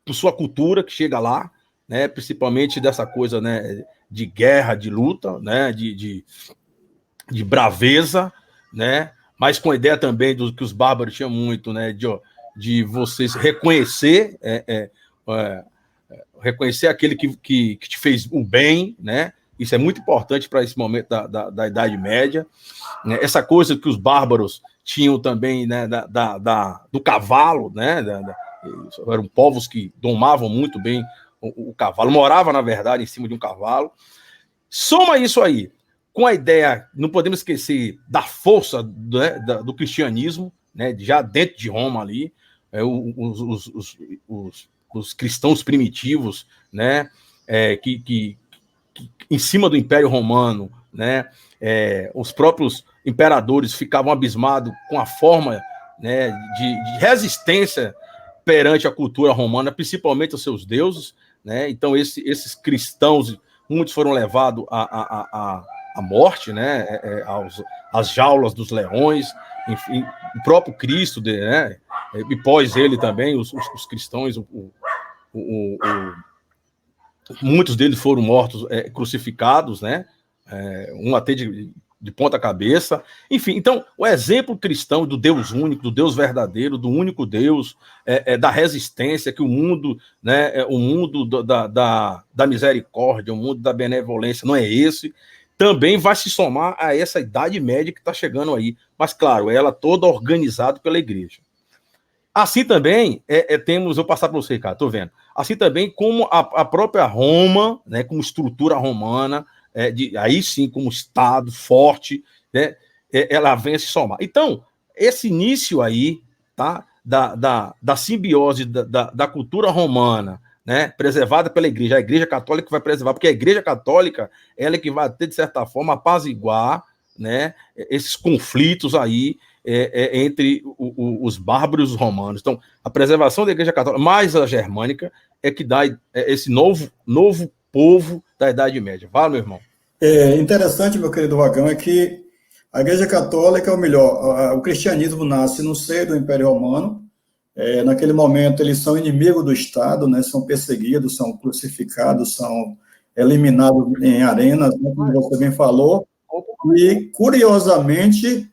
por sua cultura que chega lá, né? Principalmente dessa coisa, né? De guerra, de luta, né? De braveza, né? Mas com a ideia também do que os bárbaros tinham muito, né? De vocês reconhecer, reconhecer aquele que te fez o bem, né? Isso é muito importante para esse momento da Idade Média. Essa coisa que os bárbaros tinham também, né? Do cavalo, né? Eram povos que domavam muito bem o cavalo, morava, na verdade, em cima de um cavalo. Soma isso aí com a ideia, não podemos esquecer da força, né, do cristianismo, né, já dentro de Roma ali, os cristãos primitivos, né, que em cima do Império Romano, né, os próprios imperadores ficavam abismados com a forma, né, de resistência perante a cultura romana, principalmente os seus deuses, né? Então esses cristãos, muitos foram levados à morte, né? Às jaulas dos leões, enfim, o próprio Cristo, né? E pós ele também, os cristãos, muitos deles foram mortos, crucificados, né? Um até de ponta cabeça. Enfim, então, o exemplo cristão do Deus único, do Deus verdadeiro, do único Deus, da resistência, que o mundo, né, o mundo da misericórdia, o mundo da benevolência não é esse, também vai se somar a essa Idade Média que está chegando aí. Mas, claro, ela toda organizada pela igreja. Assim também temos, vou passar para você, cara, estou vendo. Assim também como a própria Roma, né, como estrutura romana, aí sim, como Estado forte, né, ela vem a se somar. Então, esse início aí, tá, da simbiose da cultura romana, né, preservada pela igreja, a igreja católica vai preservar, porque a igreja católica, ela é que vai ter, de certa forma, apaziguar, né, esses conflitos aí, entre os bárbaros e os romanos. Então, a preservação da Igreja Católica, mais a germânica, é que dá esse novo povo da Idade Média. Fala, meu irmão. Interessante, meu querido Vagão, é que a Igreja Católica, ou melhor, o cristianismo nasce no seio do Império Romano. Naquele momento, eles são inimigos do Estado, né, são perseguidos, são crucificados, são eliminados em arenas, né, como você bem falou. E, curiosamente,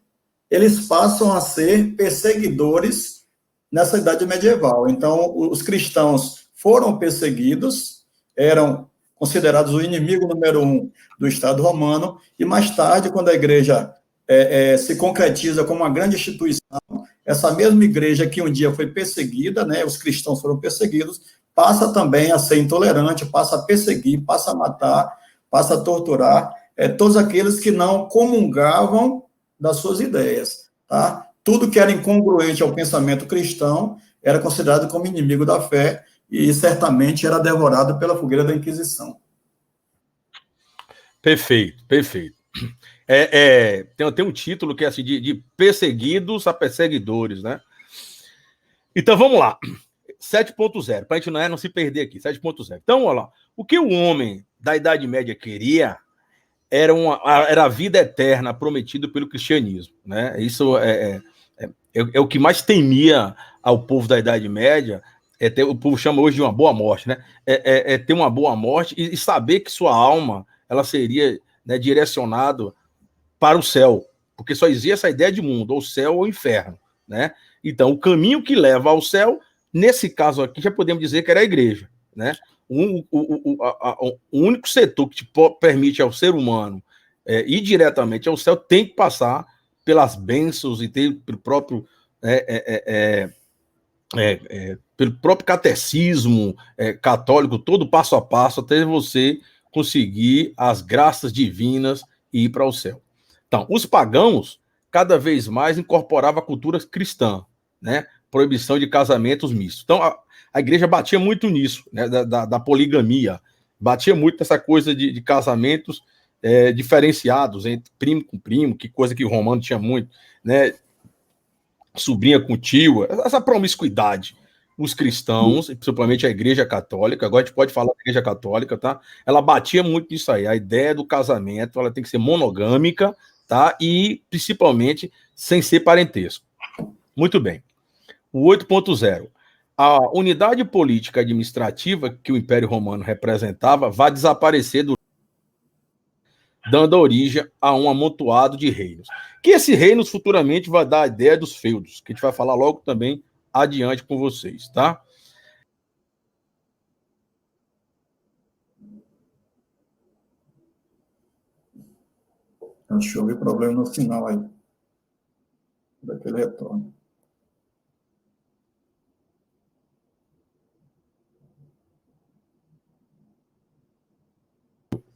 eles passam a ser perseguidores nessa idade medieval. Então, os cristãos foram perseguidos, eram considerados o inimigo número 1 do Estado romano, e mais tarde, quando a igreja se concretiza como uma grande instituição, essa mesma igreja que um dia foi perseguida, né, os cristãos foram perseguidos, passa também a ser intolerante, passa a perseguir, passa a matar, passa a torturar todos aqueles que não comungavam das suas ideias, tá? Tudo que era incongruente ao pensamento cristão era considerado como inimigo da fé e certamente era devorado pela fogueira da Inquisição. Perfeito, perfeito. Tem um título que é assim, de perseguidos a perseguidores, né? Então, vamos lá. 7.0, para a gente não se perder aqui, 7.0. Então, olha lá. O que o homem da Idade Média queria era a vida eterna prometida pelo cristianismo, né? Isso é o que mais temia ao povo da Idade Média, o povo chama hoje de uma boa morte, né? Ter uma boa morte e saber que sua alma ela seria, né, direcionada para o céu, porque só existe essa ideia de mundo, ou céu ou inferno, né? Então, o caminho que leva ao céu, nesse caso aqui, já podemos dizer que era a igreja, né? O único setor que te permite ao ser humano ir diretamente ao céu tem que passar pelas bênçãos e pelo próprio pelo próprio catecismo católico, todo passo a passo, até você conseguir as graças divinas e ir para o céu. Então, os pagãos cada vez mais incorporavam a cultura cristã, né? Proibição de casamentos mistos. Então, a igreja batia muito nisso, né? Da poligamia, batia muito nessa coisa de casamentos diferenciados entre primo com primo, que coisa que o romano tinha muito, né? Sobrinha com tio, essa promiscuidade. Os cristãos, principalmente a Igreja Católica, agora a gente pode falar da Igreja Católica, tá? Ela batia muito nisso aí. A ideia do casamento, ela tem que ser monogâmica, tá? E principalmente sem ser parentesco. Muito bem. O 8.0. A unidade política administrativa que o Império Romano representava vai desaparecer dando origem a um amontoado de reinos. Que esses reinos futuramente vai dar a ideia dos feudos, que a gente vai falar logo também adiante com vocês, tá? Deixa eu ver problema no final aí, daquele retorno.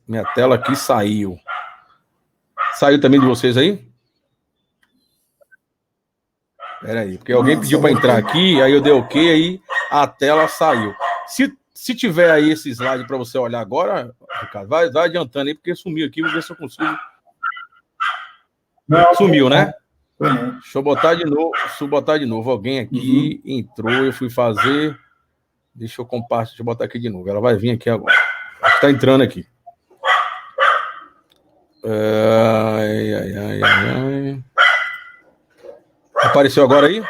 Minha tela aqui saiu. Saiu também de vocês aí? Espera aí, porque alguém pediu para entrar aqui, aí eu dei OK, aí a tela saiu. Se tiver aí esse slide para você olhar agora, Ricardo, vai adiantando aí, porque sumiu aqui, vou ver se eu consigo. Não, sumiu, né? Não. Deixa eu botar de novo. Alguém aqui entrou, eu fui fazer. Deixa eu compartilhar, deixa eu botar aqui de novo. Ela vai vir aqui agora. Está entrando aqui. Ai. Apareceu agora aí?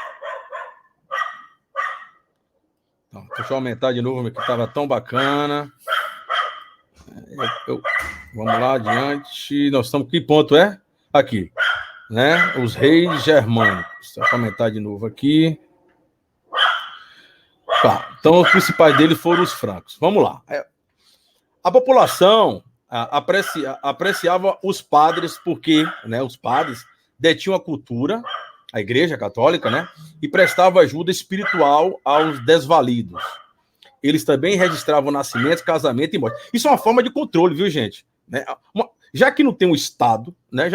Não, deixa eu aumentar de novo, que estava tão bacana. Vamos lá, adiante. Nós estamos... Que ponto é? Aqui. Né? Os reis germânicos. Deixa eu aumentar de novo aqui. Tá. Então, os principais deles foram os francos. Vamos lá. A população apreciava os padres porque, né, os padres detinham a cultura, a Igreja Católica, né, e prestavam ajuda espiritual aos desvalidos. Eles também registravam nascimento, casamento e morte. Isso é uma forma de controle, viu, gente? Né? Já que não tem um Estado, né,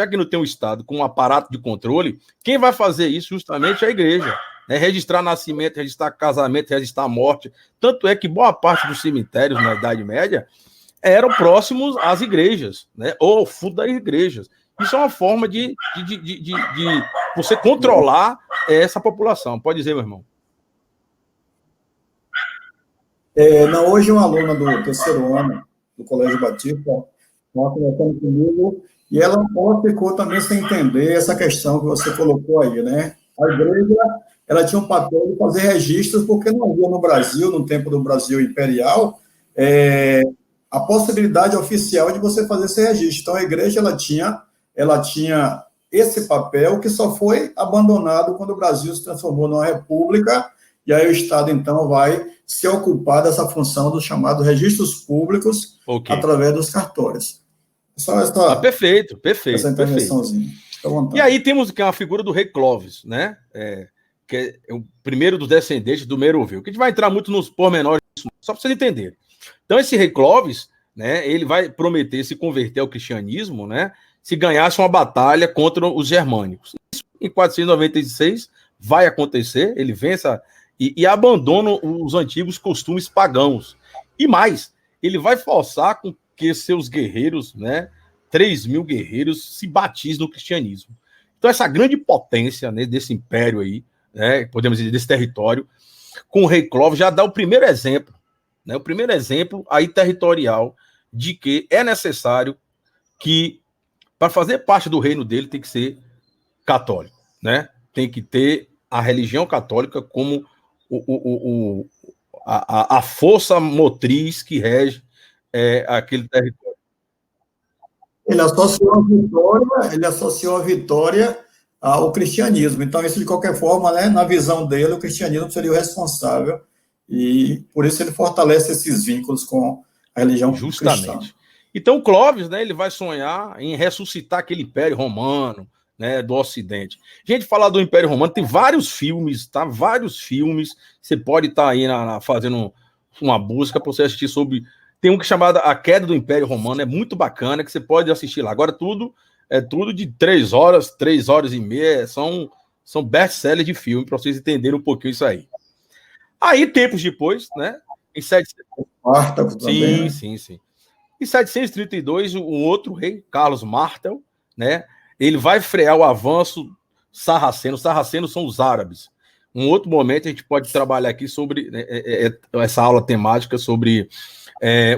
com um aparato de controle, quem vai fazer isso justamente é a Igreja. Né? Registrar nascimento, registrar casamento, registrar morte. Tanto é que boa parte dos cemitérios na Idade Média eram próximos às igrejas, né? Ou ao fundo das igrejas. Isso é uma forma de você controlar essa população. Pode dizer, meu irmão. Não, hoje uma aluna do 3º ano do Colégio Batista estava conversando comigo e ela ficou também sem entender essa questão que você colocou aí, né? A igreja, ela tinha um papel de fazer registros, porque não havia no Brasil, no tempo do Brasil imperial, a possibilidade oficial de você fazer esse registro. Então, a igreja ela tinha esse papel que só foi abandonado quando o Brasil se transformou numa república, e aí o Estado, então, vai se ocupar dessa função dos chamados registros públicos através dos cartórios. Só essa, perfeito. Essa intervençãozinha. E aí temos a figura do rei Clovis, né? Que é o primeiro dos descendentes do Meroveu, que a gente vai entrar muito nos pormenores, só para vocês entenderem. Então, esse rei Clovis, né, ele vai prometer se converter ao cristianismo, né, se ganhasse uma batalha contra os germânicos. Isso, em 496, vai acontecer, ele vence e abandona os antigos costumes pagãos. E mais, ele vai forçar com que seus guerreiros, né, 3.000 guerreiros, se batizem no cristianismo. Então, essa grande potência, né, desse império aí, né, podemos dizer, desse território, com o rei Clovis, já dá o primeiro exemplo, né, aí territorial, de que é necessário que, para fazer parte do reino dele, tem que ser católico, né? Tem que ter a religião católica como a força motriz que rege aquele território. Ele associou a vitória ao cristianismo. Então, isso, de qualquer forma, né, na visão dele, o cristianismo seria o responsável, e por isso ele fortalece esses vínculos com a religião justamente cristã. Então, Clovis, né, ele vai sonhar em ressuscitar aquele Império Romano, né, do Ocidente. Gente, falar do Império Romano, tem vários filmes, tá? Vários filmes. Você pode estar aí fazendo uma busca para você assistir sobre... Tem um que é chamado A Queda do Império Romano, é muito bacana, que você pode assistir lá. Agora, tudo de 3 horas e meia, são best-sellers de filme, para vocês entenderem um pouquinho isso aí. Aí, tempos depois, né, em 700... Sim. Em 732, o outro rei, Carlos Martel, né, ele vai frear o avanço sarraceno. Os sarracenos são os árabes. Um outro momento a gente pode trabalhar aqui sobre essa aula temática sobre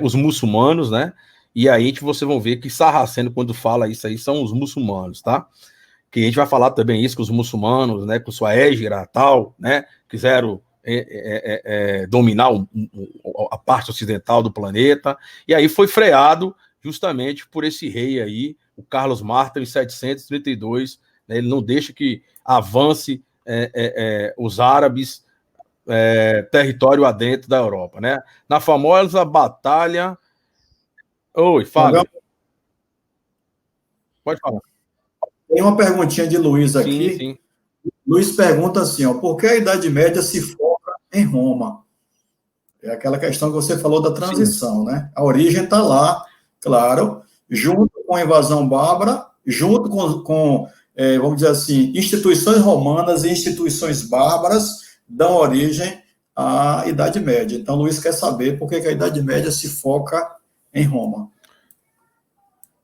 os muçulmanos, né? E aí vocês vão ver que sarraceno, quando fala isso aí, são os muçulmanos, tá? Que a gente vai falar também isso, que os muçulmanos, né, com sua égira tal, né, quiseram dominar a parte ocidental do planeta, e aí foi freado justamente por esse rei aí, o Carlos Martel, em 732, né, ele não deixa que avance os árabes território adentro da Europa, né? Na famosa batalha... Oi, Fábio. Pode falar. Tem uma perguntinha de Luiz aqui. Sim. Luiz pergunta assim, por que a Idade Média se foca em Roma? É aquela questão que você falou da transição, né? A origem está lá, claro, junto com a invasão bárbara, junto com vamos dizer assim, instituições romanas e instituições bárbaras dão origem à Idade Média. Então, Luiz quer saber por que a Idade Média se foca em Roma.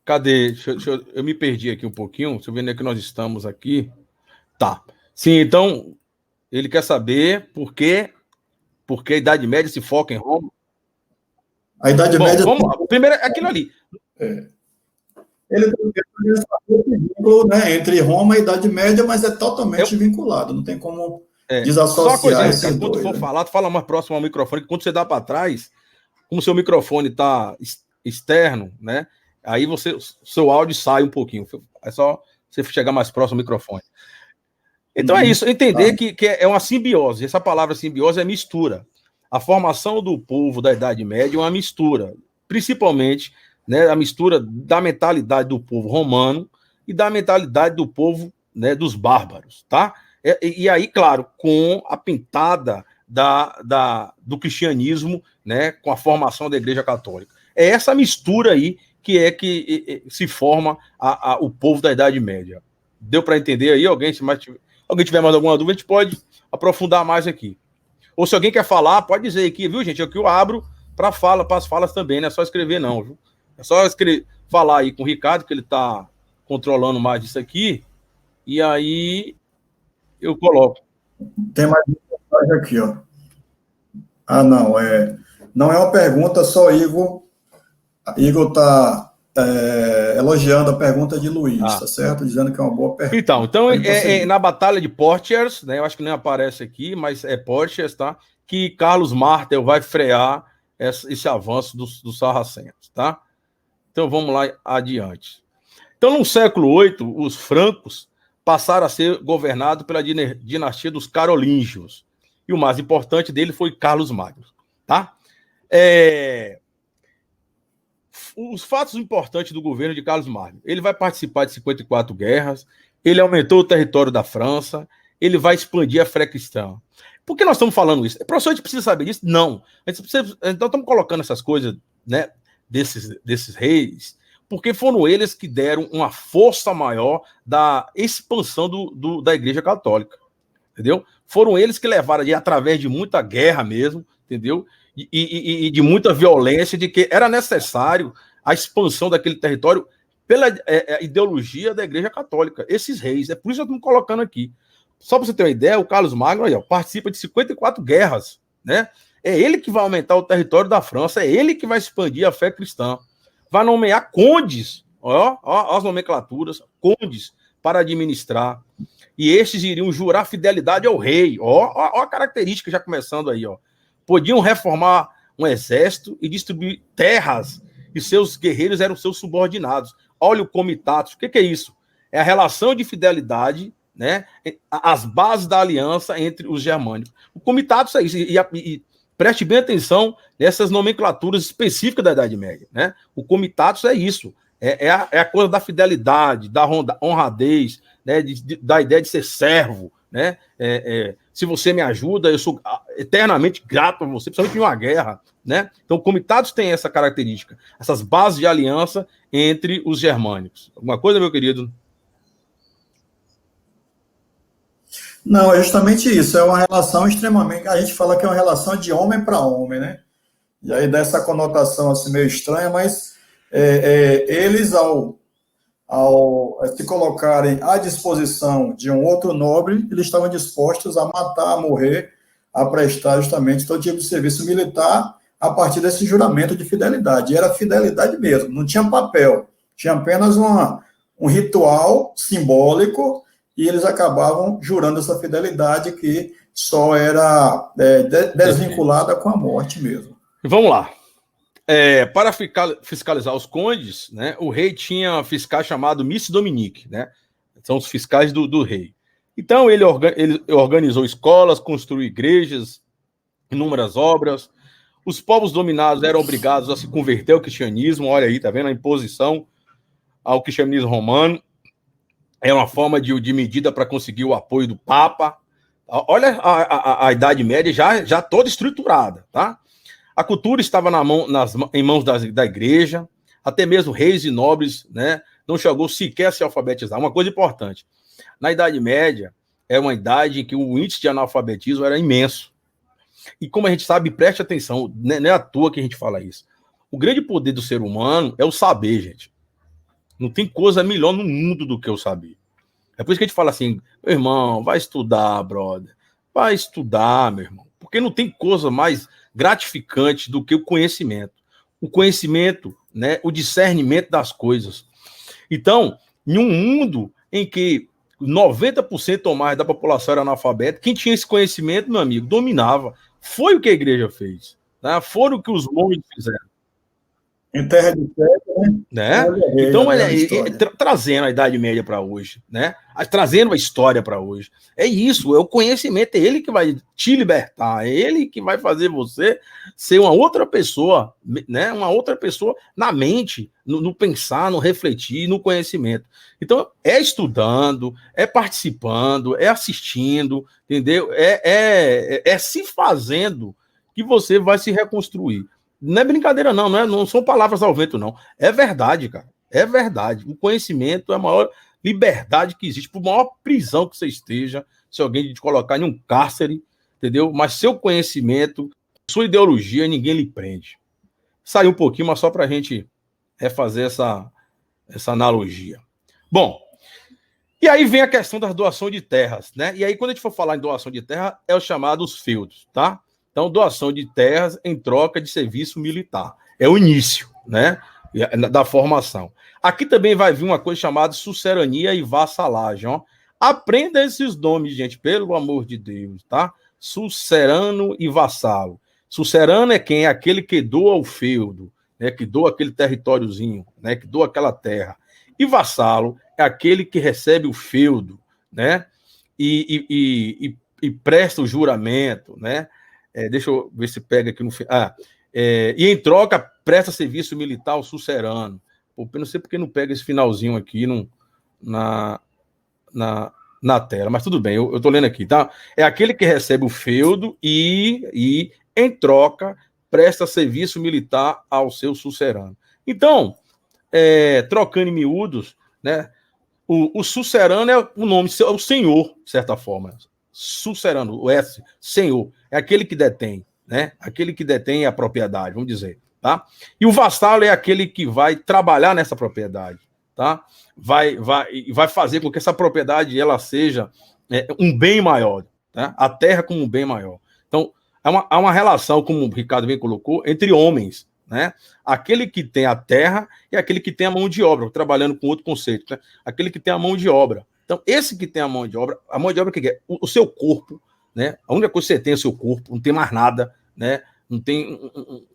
Cadê? Eu me perdi aqui um pouquinho. Deixa eu ver onde é que nós estamos aqui. Tá. Sim, então, ele quer saber por que a Idade Média se foca em Roma. A Idade Média... Vamos lá. Primeiro, é aquilo ali. Ele tem um vínculo, né, entre Roma e a Idade Média, mas é totalmente vinculado. Não tem como desassociar. Só uma coisa, esses cara, quando dois, tu for falar, tu fala mais próximo ao microfone, que quando você dá para trás, como o seu microfone está externo, né? Aí seu áudio sai um pouquinho. É só você chegar mais próximo ao microfone. Então é isso, entender que é uma simbiose. Essa palavra simbiose é mistura. A formação do povo da Idade Média é uma mistura, principalmente, né, a mistura da mentalidade do povo romano e da mentalidade do povo, né, dos bárbaros, tá? E aí, claro, com a pintada do cristianismo, né, com a formação da Igreja Católica. É essa mistura aí que se forma o povo da Idade Média. Deu para entender aí? Alguém tiver mais alguma dúvida, a gente pode aprofundar mais aqui. Ou se alguém quer falar, pode dizer aqui, viu, gente? Aqui eu abro para as falas também, não é só escrever, não, viu? É só falar aí com o Ricardo, que ele está controlando mais disso aqui, e aí eu coloco. Tem mais uma mensagem aqui, ó. Não é uma pergunta, só Igor está elogiando a pergunta de Luiz, tá certo? Dizendo que é uma boa pergunta. Então na Batalha de Poitiers, né, eu acho que nem aparece aqui, mas é Poitiers, tá? Que Carlos Martel vai frear esse avanço dos sarracenos, tá? Então vamos lá adiante. Então, no século VIII, os francos passaram a ser governados pela dinastia dos carolíngios. E o mais importante dele foi Carlos Magno, tá? Os fatos importantes do governo de Carlos Magno. Ele vai participar de 54 guerras, ele aumentou o território da França, ele vai expandir a fé cristã. Por que nós estamos falando isso? Professor, a gente precisa saber disso? Não. Então, estamos colocando essas coisas, né, desses reis, porque foram eles que deram uma força maior da expansão da Igreja Católica, entendeu? Foram eles que levaram, através de muita guerra mesmo, entendeu? E de muita violência, de que era necessário a expansão daquele território pela ideologia da Igreja Católica. Esses reis, é por isso que eu estou colocando aqui. Só para você ter uma ideia, o Carlos Magno aí, participa de 54 guerras, né? É ele que vai aumentar o território da França, é ele que vai expandir a fé cristã. Vai nomear condes, as nomenclaturas, condes para administrar. E estes iriam jurar fidelidade ao rei. Ó a característica já começando aí, ó. Podiam reformar um exército e distribuir terras, e seus guerreiros eram seus subordinados. Olha o comitatus. O que é isso? É a relação de fidelidade, né? As bases da aliança entre os germânicos. O comitatus é isso. E preste bem atenção nessas nomenclaturas específicas da Idade Média, né? O comitatus é isso. É a coisa da fidelidade, da honradez, né? Da ideia de ser servo, né? Se você me ajuda, eu sou eternamente grato a você, principalmente em uma guerra, né? Então, o comitatus tem essa característica, essas bases de aliança entre os germânicos. Alguma coisa, meu querido? Não, é justamente isso. É uma relação extremamente... A gente fala que é uma relação de homem para homem, né? E aí dá essa conotação assim meio estranha, mas eles, ao se colocarem à disposição de um outro nobre, eles estavam dispostos a matar, a morrer, a prestar justamente todo tipo de serviço militar a partir desse juramento de fidelidade. E era fidelidade mesmo, não tinha papel, tinha apenas um ritual simbólico, e eles acabavam jurando essa fidelidade que só era desvinculada com a morte mesmo. Vamos lá. Para fiscalizar os condes, né, o rei tinha fiscais chamados Miss Dominique, né? São os fiscais do rei. Então, ele organizou escolas, construiu igrejas, inúmeras obras. Os povos dominados eram obrigados a se converter ao cristianismo. Olha aí, tá vendo? A imposição ao cristianismo romano. É uma forma de medida para conseguir o apoio do Papa. Olha a Idade Média já toda estruturada, tá? A cultura estava em mãos da igreja, até mesmo reis e nobres, né? Não chegou sequer a se alfabetizar. Uma coisa importante. Na Idade Média, é uma idade em que o índice de analfabetismo era imenso. E como a gente sabe, preste atenção, não é à toa que a gente fala isso. O grande poder do ser humano é o saber, gente. Não tem coisa melhor no mundo do que o saber. É por isso que a gente fala assim, meu irmão, vai estudar, brother. Vai estudar, meu irmão. Porque não tem coisa mais gratificante do que o conhecimento. O conhecimento, né, o discernimento das coisas. Então, em um mundo em que 90% ou mais da população era analfabeta, quem tinha esse conhecimento, meu amigo, dominava. Foi o que a igreja fez. Né? Foram o que os monges fizeram. Em terra de pedra, né? Então, trazendo a Idade Média para hoje, né? Trazendo a história para hoje. É isso, é o conhecimento, é ele que vai te libertar, é ele que vai fazer você ser uma outra pessoa, né? Uma outra pessoa na mente, no pensar, no refletir, no conhecimento. Então, é estudando, é participando, é assistindo, entendeu? É se fazendo que você vai se reconstruir. Não é brincadeira, não são palavras ao vento, não. É verdade, cara. É verdade. O conhecimento é a maior liberdade que existe, por maior prisão que você esteja, se alguém te colocar em um cárcere, entendeu? Mas seu conhecimento, sua ideologia, ninguém lhe prende. Saiu um pouquinho, mas só para a gente fazer essa analogia. Bom, e aí vem a questão da doação de terras, né? E aí, quando a gente for falar em doação de terra, é o chamado os feudos, tá? Então, doação de terras em troca de serviço militar. É o início, né, da formação. Aqui também vai vir uma coisa chamada sucerania e vassalagem. Ó. Aprenda esses nomes, gente, pelo amor de Deus, tá? Sucerano e vassalo. Sucerano é quem? É aquele que doa o feudo, né, que doa aquele territóriozinho, né, que doa aquela terra. E vassalo é aquele que recebe o feudo, né, e presta o juramento, né? Deixa eu ver se pega aqui no final. E em troca, presta serviço militar ao sucerano. Pô, eu não sei porque não pega esse finalzinho aqui na tela, mas tudo bem, eu tô lendo aqui, tá? É aquele que recebe o feudo e em troca, presta serviço militar ao seu sucerano. Então, trocando em miúdos, né? O sucerano é o nome, é o senhor, de certa forma. Sucerano, o S, senhor, é aquele que detém, né? Aquele que detém a propriedade, vamos dizer, tá? E o vassalo é aquele que vai trabalhar nessa propriedade, tá? Vai fazer com que essa propriedade ela seja um bem maior, tá? A terra como um bem maior. Então, há uma relação, como o Ricardo bem colocou, entre homens, né? Aquele que tem a terra e aquele que tem a mão de obra, trabalhando com outro conceito, né? Aquele que tem a mão de obra. Então, esse que tem a mão de obra o que é? O seu corpo, né? A única coisa que você tem é o seu corpo, não tem mais nada, né? Não tem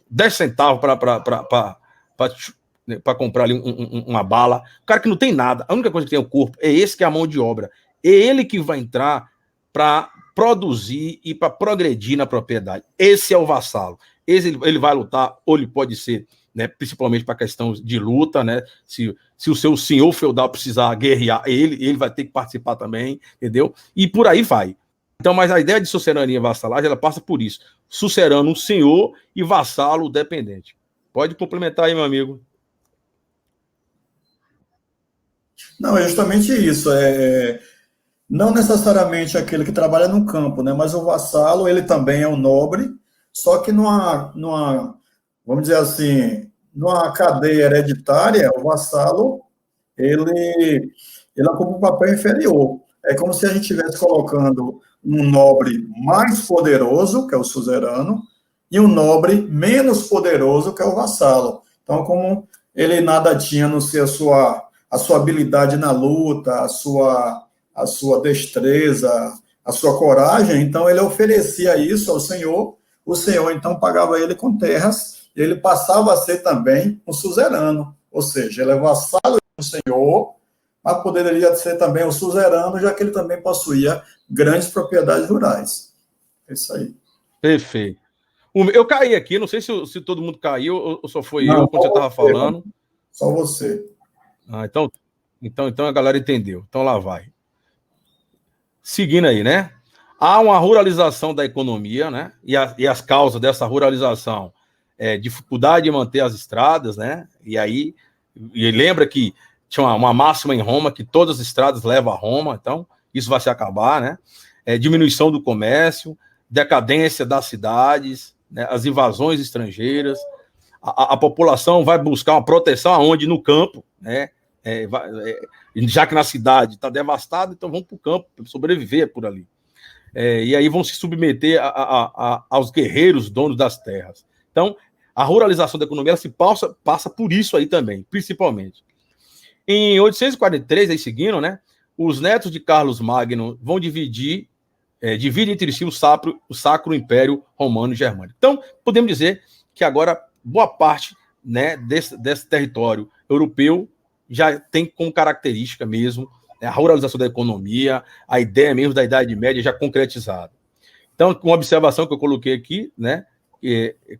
10 centavos para comprar ali uma bala. O cara que não tem nada, a única coisa que tem é o corpo, é esse que é a mão de obra. É ele que vai entrar para produzir e para progredir na propriedade. Esse é o vassalo. Ele vai lutar, ou ele pode ser, né, principalmente para a questão de luta, né? Se o seu senhor feudal precisar guerrear, ele vai ter que participar também, entendeu? E por aí vai. Então, mas a ideia de sucerania e vassalagem, ela passa por isso. Sucerano, um senhor, e vassalo, o dependente. Pode complementar aí, meu amigo. Não, é justamente isso. Não necessariamente aquele que trabalha no campo, né? Mas o vassalo, ele também é um nobre, só que vamos dizer assim, numa cadeia hereditária, o vassalo, ele ocupa um papel inferior. É como se a gente estivesse colocando um nobre mais poderoso, que é o suzerano, e um nobre menos poderoso, que é o vassalo. Então, como ele nada tinha no ser a sua habilidade na luta, a sua destreza, a sua coragem, então ele oferecia isso ao senhor, o senhor então pagava ele com terras, e ele passava a ser também um suzerano, ou seja, ele é vassalo do senhor, mas poderia ser também um suzerano, já que ele também possuía grandes propriedades rurais. É isso aí. Perfeito. Eu caí aqui, não sei se todo mundo caiu ou só foi eu quando você estava falando. Só você. Então a galera entendeu. Então lá vai. Seguindo aí, né? Há uma ruralização da economia, né? E as causas dessa ruralização dificuldade de manter as estradas, né? E lembra que tinha uma máxima em Roma que todas as estradas levam a Roma, então isso vai se acabar, né? Diminuição do comércio, decadência das cidades, né? As invasões estrangeiras, a população vai buscar uma proteção aonde? No campo, né? Já que na cidade está devastada, então vão para o campo sobreviver por ali. E aí vão se submeter aos guerreiros donos das terras. Então, a ruralização da economia ela se passa por isso aí também, principalmente. Em 843, aí seguindo, né, os netos de Carlos Magno vão dividem entre si o Sacro Império Romano e Germânico. Então, podemos dizer que agora boa parte, né, desse território europeu já tem como característica mesmo a ruralização da economia, a ideia mesmo da Idade Média já concretizada. Então, uma observação que eu coloquei aqui, né,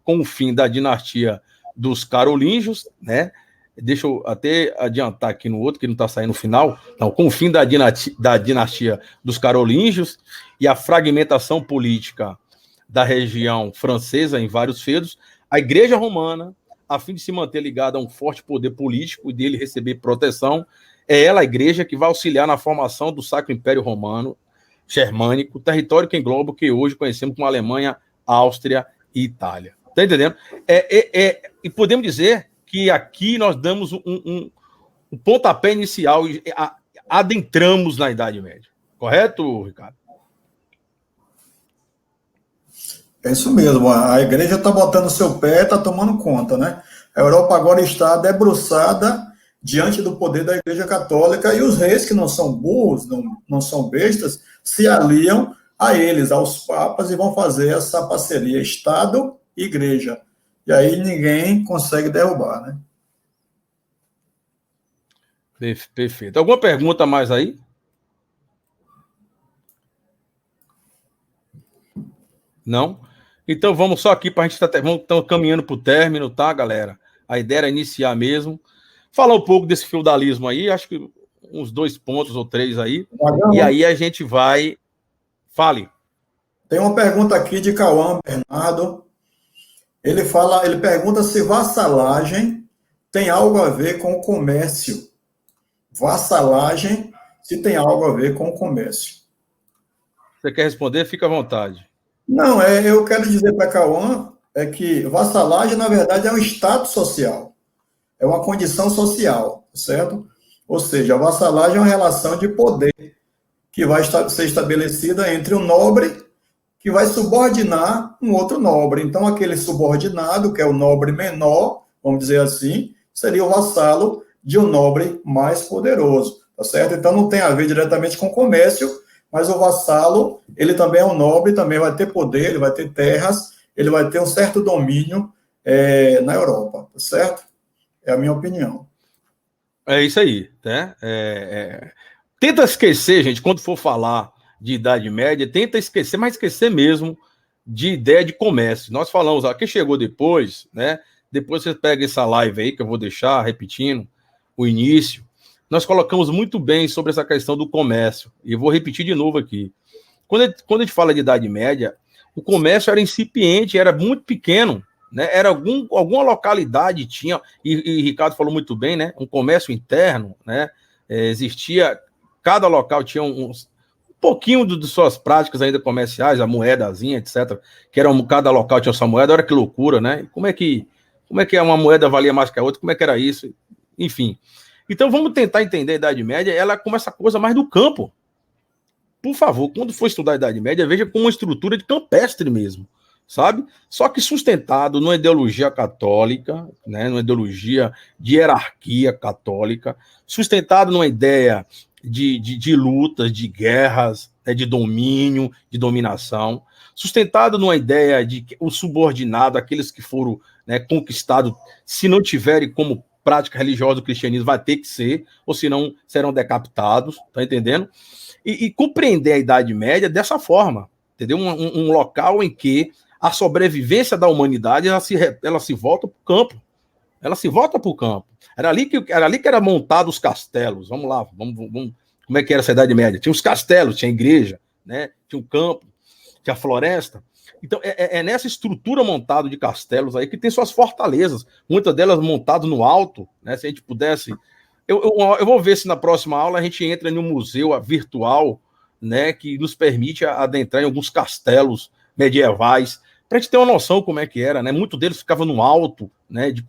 com o fim da dinastia dos Carolíngios, né, deixa eu até adiantar aqui no outro, que não está saindo no final, não, com o fim da dinastia dos Carolíngios e a fragmentação política da região francesa em vários feudos, a Igreja Romana, a fim de se manter ligada a um forte poder político e dele receber proteção, é ela a igreja que vai auxiliar na formação do Sacro Império Romano Germânico, território que engloba o que hoje conhecemos como Alemanha, Áustria e Itália. Está entendendo? E podemos dizer que aqui nós damos um pontapé inicial e adentramos na Idade Média. Correto, Ricardo? É isso mesmo. A igreja está botando seu pé, está tomando conta, né? A Europa agora está debruçada diante do poder da Igreja Católica, e os reis, que não são burros, não são bestas, se aliam a eles, aos papas, e vão fazer essa parceria Estado e Igreja. E aí ninguém consegue derrubar, né? Perfeito. Alguma pergunta mais aí? Não? Então vamos só aqui para a gente estamos caminhando para o término, tá, galera? A ideia era iniciar mesmo. Falar um pouco desse feudalismo aí, acho que uns 2 pontos ou 3 aí. E aí a gente vai. Fale. Tem uma pergunta aqui de Cauã Bernardo. Ele pergunta se vassalagem tem algo a ver com o comércio. Vassalagem, se tem algo a ver com o comércio. Você quer responder? Fica à vontade. Não, eu quero dizer para Cauã que vassalagem, na verdade, é um status social. É uma condição social, certo? Ou seja, a vassalagem é uma relação de poder que vai ser estabelecida entre um nobre que vai subordinar um outro nobre. Então, aquele subordinado, que é o nobre menor, vamos dizer assim, seria o vassalo de um nobre mais poderoso, tá certo? Então, não tem a ver diretamente com o comércio, mas o vassalo, ele também é um nobre, também vai ter poder, ele vai ter terras, ele vai ter um certo domínio na Europa, tá certo? É a minha opinião. É isso aí, né? Tenta esquecer, gente, quando for falar de Idade Média, tenta esquecer, mas esquecer mesmo de ideia de comércio. Nós falamos, quem chegou depois, né? Depois você pega essa live aí, que eu vou deixar repetindo o início. Nós colocamos muito bem sobre essa questão do comércio. E eu vou repetir de novo aqui. Quando a gente fala de Idade Média, o comércio era incipiente, era muito pequeno. Né? Era alguma localidade tinha, e Ricardo falou muito bem, né? Um comércio interno, né? Existia, cada local tinha um pouquinho de suas práticas ainda comerciais, a moedazinha, etc. Cada local tinha sua moeda, olha que loucura, né? Como é que uma moeda valia mais que a outra? Como é que era isso? Enfim. Então vamos tentar entender a Idade Média, ela como essa coisa mais do campo. Por favor, quando for estudar a Idade Média, veja como uma estrutura de campestre mesmo. Sabe? Só que sustentado numa ideologia católica, né, numa ideologia de hierarquia católica, sustentado numa ideia de lutas, de guerras, né, de domínio, de dominação, sustentado numa ideia de que o subordinado, aqueles que foram, né, conquistados, se não tiverem como prática religiosa do cristianismo, vai ter que ser, ou senão serão decapitados, tá entendendo? E compreender a Idade Média dessa forma, entendeu? Um local em que a sobrevivência da humanidade ela se volta para o campo. Ela se volta para o campo. Era ali que era montado os castelos. Vamos lá, vamos, como é que era essa Idade Média? Tinha os castelos, tinha a igreja, né? Tinha o campo, tinha a floresta. Então, é nessa estrutura montada de castelos aí que tem suas fortalezas, muitas delas montadas no alto, né? Se a gente pudesse... eu vou ver se na próxima aula a gente entra em um museu virtual, né, que nos permite adentrar em alguns castelos medievais, para a gente ter uma noção como é que era, né? Muitos deles ficavam no alto, né, de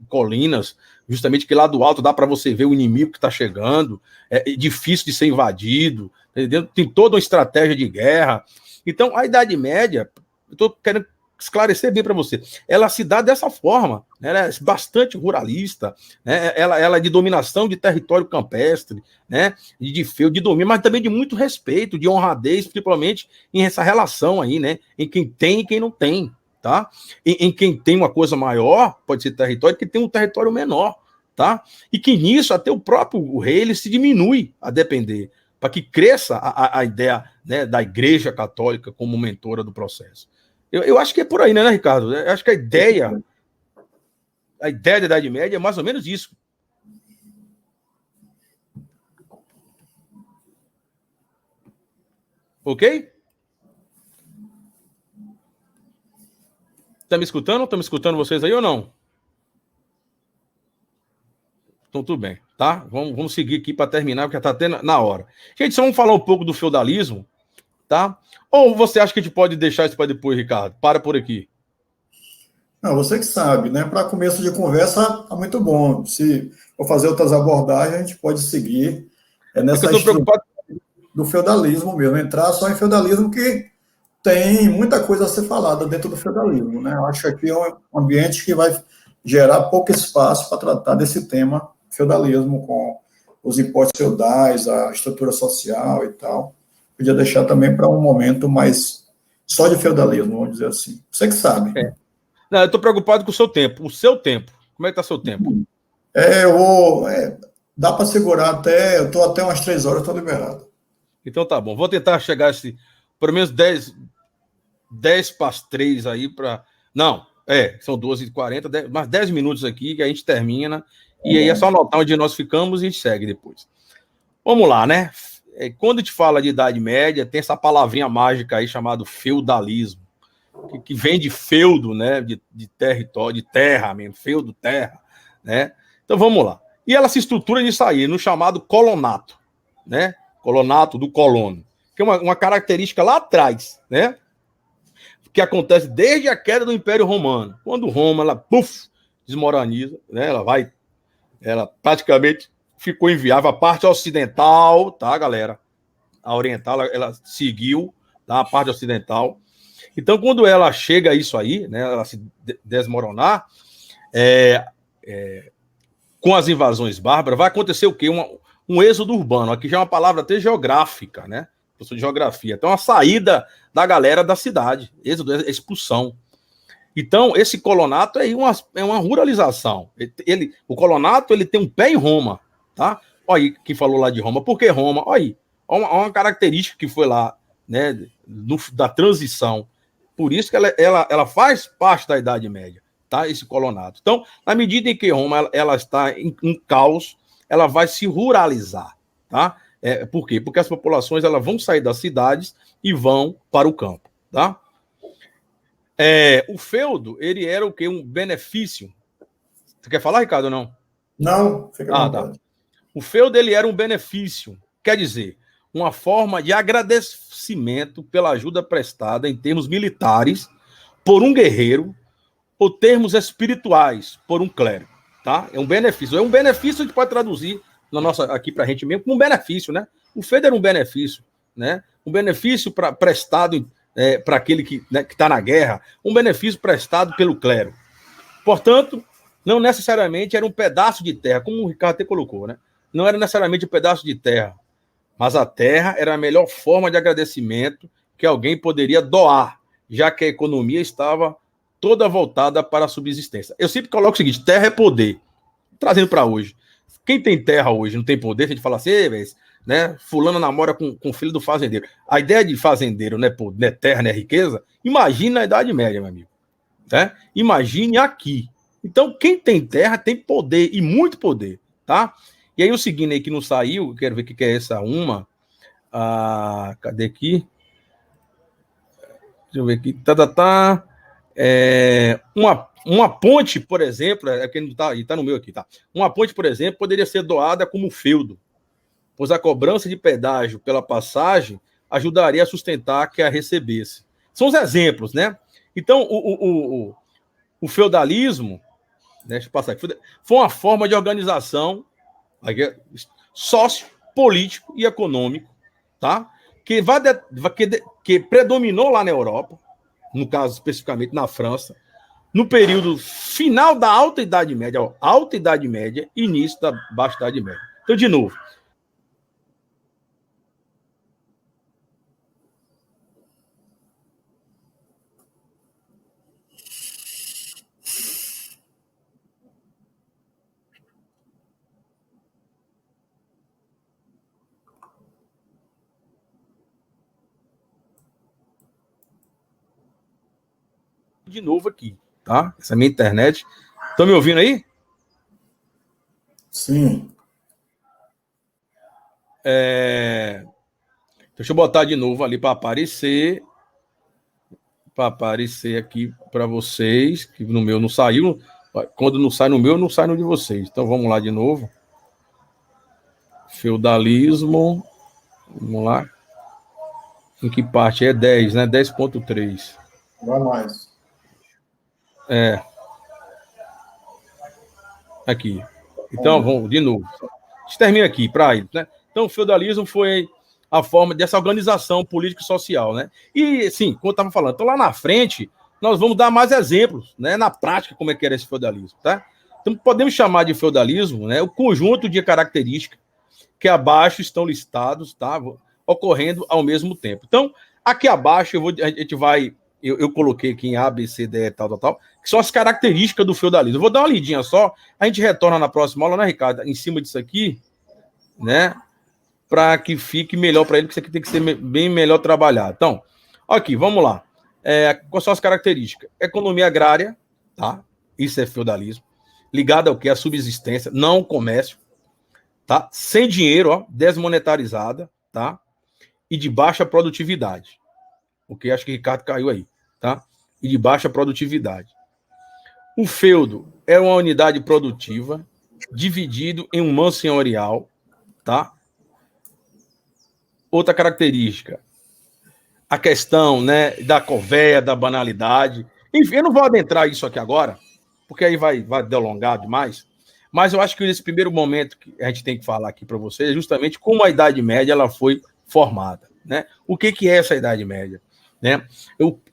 colinas, justamente que lá do alto dá para você ver o inimigo que está chegando, é difícil de ser invadido, entendeu? Tem toda uma estratégia de guerra. Então, a Idade Média, eu estou querendo esclarecer bem para você, ela se dá dessa forma, né? Ela é bastante ruralista, né? Ela é de dominação de território campestre, né? De feudo, de domínio, mas também de muito respeito, de honradez, principalmente em essa relação aí, né? Em quem tem e quem não tem, tá? Em quem tem uma coisa maior, pode ser território, que tem um território menor, tá? E que nisso até o próprio rei ele se diminui a depender, para que cresça a ideia, né, da Igreja Católica como mentora do processo. Eu acho que é por aí, né, Ricardo? Eu acho que a ideia da Idade Média é mais ou menos isso. Ok? Tá me escutando? Estão me escutando vocês aí ou não? Então, tudo bem, tá? Vamos seguir aqui para terminar, porque está até na hora. Gente, só vamos falar um pouco do feudalismo, tá? Ou você acha que a gente pode deixar isso para depois, Ricardo? Para por aqui. Não, você que sabe, né? Para começo de conversa, tá muito bom. Se for fazer outras abordagens, a gente pode seguir nessa eu estou preocupado do feudalismo mesmo, entrar só em feudalismo, que tem muita coisa a ser falada dentro do feudalismo, né? Eu acho que aqui é um ambiente que vai gerar pouco espaço para tratar desse tema feudalismo, com os impostos feudais, a estrutura social e tal. Podia deixar também para um momento mais só de feudalismo, vamos dizer assim. Você que sabe. Não, eu estou preocupado com o seu tempo. O seu tempo. Como é que está o seu tempo? Dá para segurar até. Eu estou até umas 3 horas, estou liberado. Então tá bom. Vou tentar chegar pelo menos 10 para as 3 aí para. Não, são 12h40, mais 10 minutos aqui que a gente termina. E aí é só anotar onde nós ficamos e a gente segue depois. Vamos lá, né? Quando a gente fala de Idade Média, tem essa palavrinha mágica aí chamada feudalismo, que vem de feudo, né? De território, de terra mesmo, feudo, terra, né? Então vamos lá. E ela se estrutura nisso aí, no chamado colonato, né? Colonato do colono, que é uma característica lá atrás, né? Que acontece desde a queda do Império Romano. Quando Roma, ela, desmoroniza, né? Ela praticamente ficou inviável. A parte ocidental, tá, galera? A oriental, ela seguiu, tá? A parte ocidental. Então, quando ela chega a isso aí, né? Ela se desmoronar, com as invasões bárbaras, vai acontecer o quê? Um êxodo urbano. Aqui já é uma palavra até geográfica, né? Professor de geografia. Então, a saída da galera da cidade. Êxodo é expulsão. Então, esse colonato é uma ruralização. O colonato ele tem um pé em Roma, tá? Olha aí quem falou lá de Roma. Por que Roma? Olha aí. Olha uma característica que foi lá, né? Da transição. Por isso que ela faz parte da Idade Média, tá? Esse colonato. Então, na medida em que Roma ela está em caos, ela vai se ruralizar, tá? Por quê? Porque as populações elas vão sair das cidades e vão para o campo, tá? O feudo, ele era o quê? Um benefício. Você quer falar, Ricardo, ou não? Não, fica à vontade. Tá. O feudo, ele era um benefício. Quer dizer, uma forma de agradecimento pela ajuda prestada em termos militares por um guerreiro ou termos espirituais por um clérigo, tá? É um benefício. É um benefício que a gente pode traduzir aqui para a gente mesmo como um benefício, né? O feudo era um benefício, né? Um benefício prestado para aquele que está na guerra, um benefício prestado pelo clero. Portanto, não necessariamente era um pedaço de terra, como o Ricardo até colocou, né? Não era necessariamente um pedaço de terra, mas a terra era a melhor forma de agradecimento que alguém poderia doar, já que a economia estava toda voltada para a subsistência. Eu sempre coloco o seguinte: terra é poder. Trazendo para hoje. Quem tem terra hoje não tem poder, a gente fala assim, né? Fulano namora com o filho do fazendeiro. A ideia de fazendeiro não é terra, não é riqueza. Imagine na Idade Média, meu amigo. Né? Imagine aqui. Então, quem tem terra tem poder, e muito poder, tá? E aí, o seguinte aí que não saiu, quero ver o que é essa uma. Cadê aqui? Deixa eu ver aqui. Uma ponte, por exemplo, é que está no meu aqui, tá? Uma ponte, por exemplo, poderia ser doada como feudo, pois a cobrança de pedágio pela passagem ajudaria a sustentar que a recebesse. São os exemplos, né? Então, o feudalismo, né, deixa eu passar aqui, foi uma forma de organização sócio, político e econômico, tá? Que predominou lá na Europa, no caso especificamente na França, no período final da Alta Idade Média, Alta Idade Média, início da Baixa Idade Média. Então, de novo, aqui, tá? Essa é a minha internet. Estão me ouvindo aí? Sim. Deixa eu botar de novo ali para aparecer aqui para vocês, que no meu não saiu. Quando não sai no meu, não sai no de vocês. Então vamos lá de novo. Feudalismo. Vamos lá. Em que parte? É 10, né? 10.3. Vai mais. Aqui. Então, vamos de novo. A gente termina aqui, para aí, né? Então, o feudalismo foi a forma dessa organização política e social, né? E, sim, como eu estava falando, então lá na frente, nós vamos dar mais exemplos, né? Na prática, como é que era esse feudalismo, tá? Então, podemos chamar de feudalismo, né? O conjunto de características que abaixo estão listados, tá? Ocorrendo ao mesmo tempo. Então, aqui abaixo, eu coloquei aqui em A, B, C, D, tal, que são as características do feudalismo. Eu vou dar uma lidinha só, a gente retorna na próxima aula, né, Ricardo? Em cima disso aqui, né? Para que fique melhor para ele, porque isso aqui tem que ser bem melhor trabalhado. Então, aqui, vamos lá. Quais são as características? Economia agrária, tá? Isso é feudalismo. Ligada ao que? A subsistência, não o comércio, tá? Sem dinheiro, ó, desmonetarizada, tá? E de baixa produtividade. Ok? Acho que o Ricardo caiu aí, tá? E de baixa produtividade. O feudo é uma unidade produtiva dividido em um manso senhorial, tá? Outra característica, a questão, né, da covéia, da banalidade. Enfim, eu não vou adentrar isso aqui agora, porque aí vai delongar demais. Mas eu acho que nesse primeiro momento que a gente tem que falar aqui para vocês é justamente como a Idade Média ela foi formada, né? O que é essa Idade Média? Né?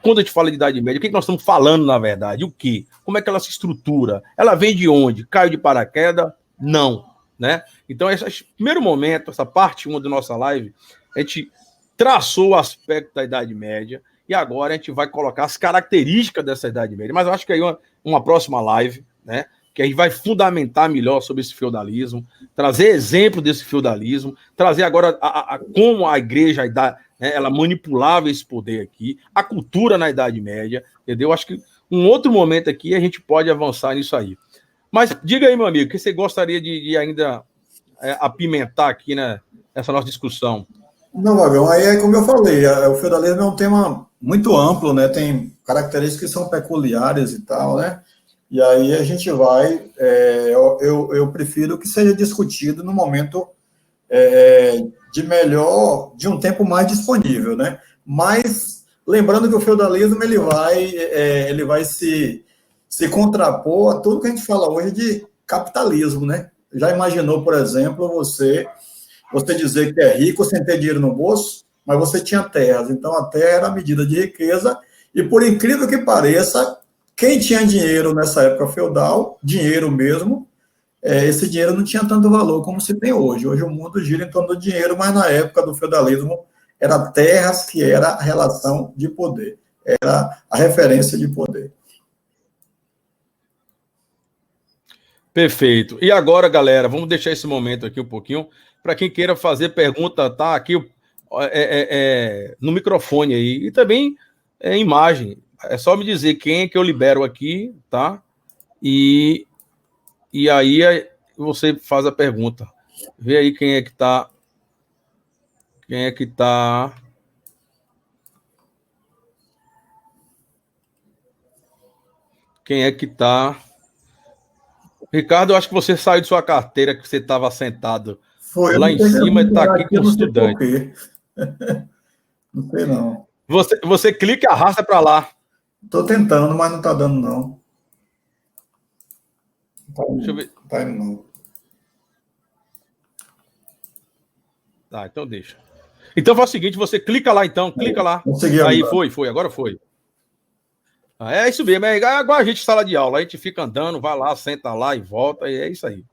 Quando a gente fala de Idade Média, o que nós estamos falando, na verdade? O que? Como é que ela se estrutura? Ela vem de onde? Caiu de paraquedas? Não. Né? Então, esse primeiro momento, essa parte 1 da nossa live, a gente traçou o aspecto da Idade Média e agora a gente vai colocar as características dessa Idade Média. Mas eu acho que aí uma próxima live, né? Que a gente vai fundamentar melhor sobre esse feudalismo, trazer exemplo desse feudalismo, trazer agora como a igreja, ela manipulava esse poder aqui, a cultura na Idade Média, entendeu? Acho que um outro momento aqui a gente pode avançar nisso aí. Mas diga aí, meu amigo, o que você gostaria de ainda apimentar aqui nessa nossa discussão? Não, Vagão, aí é como eu falei, o feudalismo é um tema muito amplo, né? Tem características que são peculiares e tal, né? E aí a gente vai, eu prefiro que seja discutido no momento de um tempo mais disponível, né? Mas lembrando que o feudalismo ele vai se contrapor a tudo que a gente fala hoje de capitalismo, né? Já imaginou, por exemplo, você dizer que é rico sem ter dinheiro no bolso, mas você tinha terras, então a terra era a medida de riqueza, e por incrível que pareça, quem tinha dinheiro nessa época feudal, dinheiro mesmo, esse dinheiro não tinha tanto valor como se tem hoje. Hoje o mundo gira em torno do dinheiro, mas na época do feudalismo era terras que era a relação de poder, era a referência de poder. Perfeito. E agora, galera, vamos deixar esse momento aqui um pouquinho para quem queira fazer pergunta, tá aqui no microfone aí e também imagem. É só me dizer quem é que eu libero aqui, tá? E aí você faz a pergunta. Vê aí quem é que tá. Quem é que tá. Quem é que tá? Ricardo, eu acho que você saiu de sua carteira, que você estava sentado Foi, eu lá não em sei cima e como está parar aqui aqui, eu como não sei por estudante. quê. Não sei não. Você clica e arrasta para lá. Estou tentando, mas não está dando não. Deixa eu ver. Não tá indo não. Tá, então deixa. Então faz o seguinte, você clica lá então, clica lá. Consegui Aí, agora. foi, agora foi. É isso mesmo, é igual a gente em sala de aula, a gente fica andando, vai lá, senta lá e volta, e é isso aí.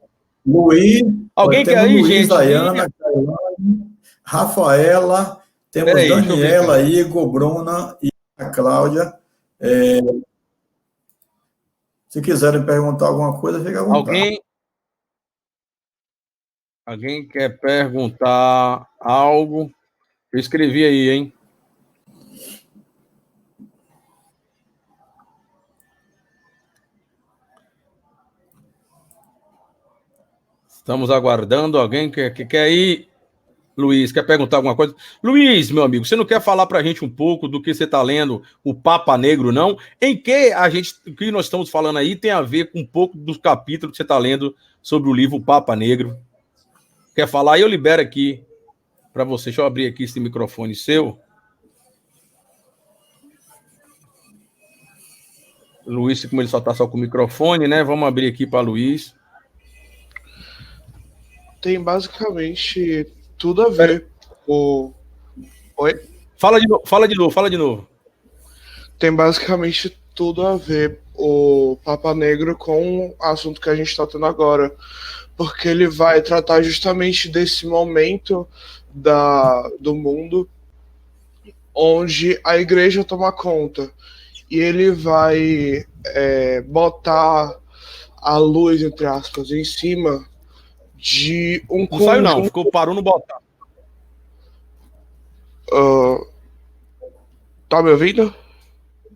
Luiz, Alguém quer temos aí, Luiz, gente? Dayana, Cailane, Rafaela, temos Peraí, deixa eu ver, Daniela, cara. Igor, Bruna e a Cláudia. Se quiserem perguntar alguma coisa, fica à vontade. Alguém quer perguntar algo? Eu escrevi aí, hein? Estamos aguardando alguém que quer ir. Luiz, quer perguntar alguma coisa? Luiz, meu amigo, você não quer falar para a gente um pouco do que você está lendo, o Papa Negro, não? Em que o que nós estamos falando aí tem a ver com um pouco dos capítulos que você está lendo sobre o livro Papa Negro? Quer falar? Eu libero aqui para você. Deixa eu abrir aqui esse microfone seu. Luiz, como ele só está só com o microfone, né? Vamos abrir aqui para Luiz. Tem basicamente tudo a ver. Oi? Fala de novo. Tem basicamente tudo a ver o Papa Negro com o assunto que a gente está tendo agora. Porque ele vai tratar justamente desse momento do mundo onde a igreja toma conta. E ele vai botar a luz, entre aspas, em cima de um Não saiu, não. conjunto. Parou no botão. Tá me ouvindo?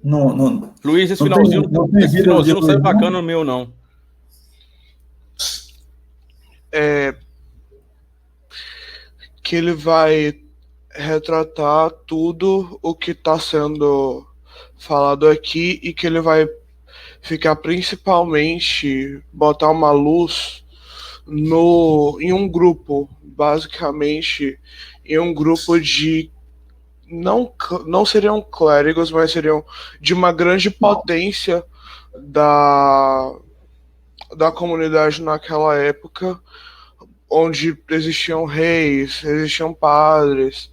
Não. Luiz, esse Não finalzinho tem não saiu Luiz, bacana não? no meu, não. Que ele vai retratar tudo o que está sendo falado aqui e que ele vai ficar principalmente botar uma luz em um grupo, basicamente em um grupo de não seriam clérigos, mas seriam de uma grande potência da comunidade naquela época, onde existiam reis, existiam padres,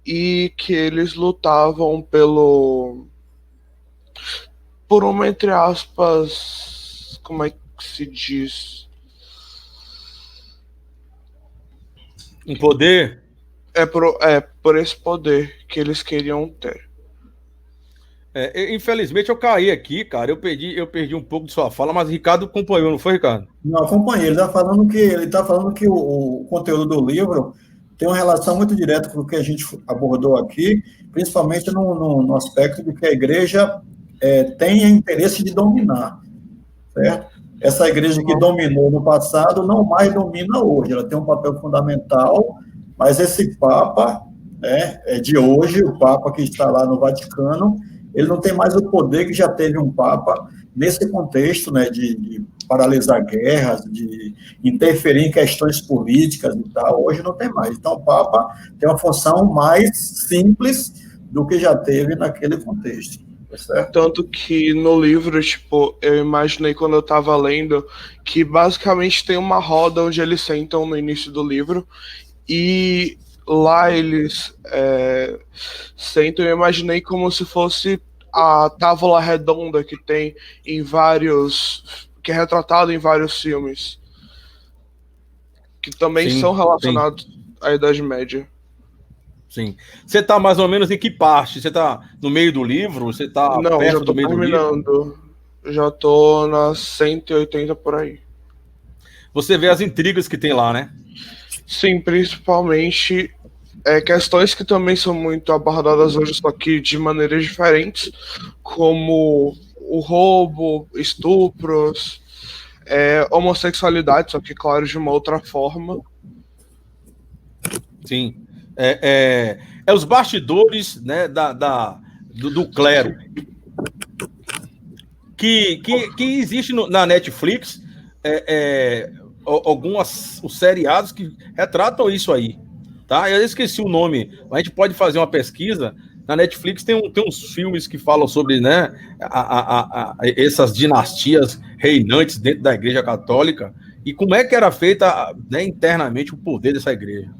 e que eles lutavam por uma, entre aspas, como é que se diz? Um poder? Por esse poder que eles queriam ter. Infelizmente eu caí aqui, cara. Eu perdi um pouco de sua fala, mas o Ricardo acompanhou, não foi, Ricardo? Não, acompanhei. Ele está falando que o conteúdo do livro tem uma relação muito direta com o que a gente abordou aqui, principalmente no aspecto de que a igreja tem interesse de dominar, certo? Essa igreja que dominou no passado não mais domina hoje. Ela tem um papel fundamental, mas esse Papa, de hoje, o Papa que está lá no Vaticano, ele não tem mais o poder que já teve um Papa nesse contexto, né, de paralisar guerras, de interferir em questões políticas e tal. Hoje não tem mais. Então, o Papa tem uma função mais simples do que já teve naquele contexto. Certo? Tanto que no livro, tipo, eu imaginei quando eu estava lendo que basicamente tem uma roda onde eles sentam no início do livro e lá eles sentam. Eu imaginei como se fosse a tábua redonda que tem que é retratado em vários filmes, que também são relacionados à Idade Média. Sim. Você está mais ou menos em que parte? Você está no meio do livro? Você está perto do meio do livro? Já tô nas 180 por aí. Você vê as intrigas que tem lá, né? Sim, principalmente questões que também são muito abordadas hoje, só que de maneiras diferentes, como o roubo, estupros, homossexualidade, só que, claro, de uma outra forma. Sim. Os bastidores, né, do clero. que existe na Netflix os seriados que retratam isso aí, tá? Eu esqueci o nome, mas a gente pode fazer uma pesquisa. Na Netflix tem uns filmes que falam sobre, né, essas dinastias reinantes dentro da Igreja Católica e como é que era feita, né, internamente o poder dessa igreja.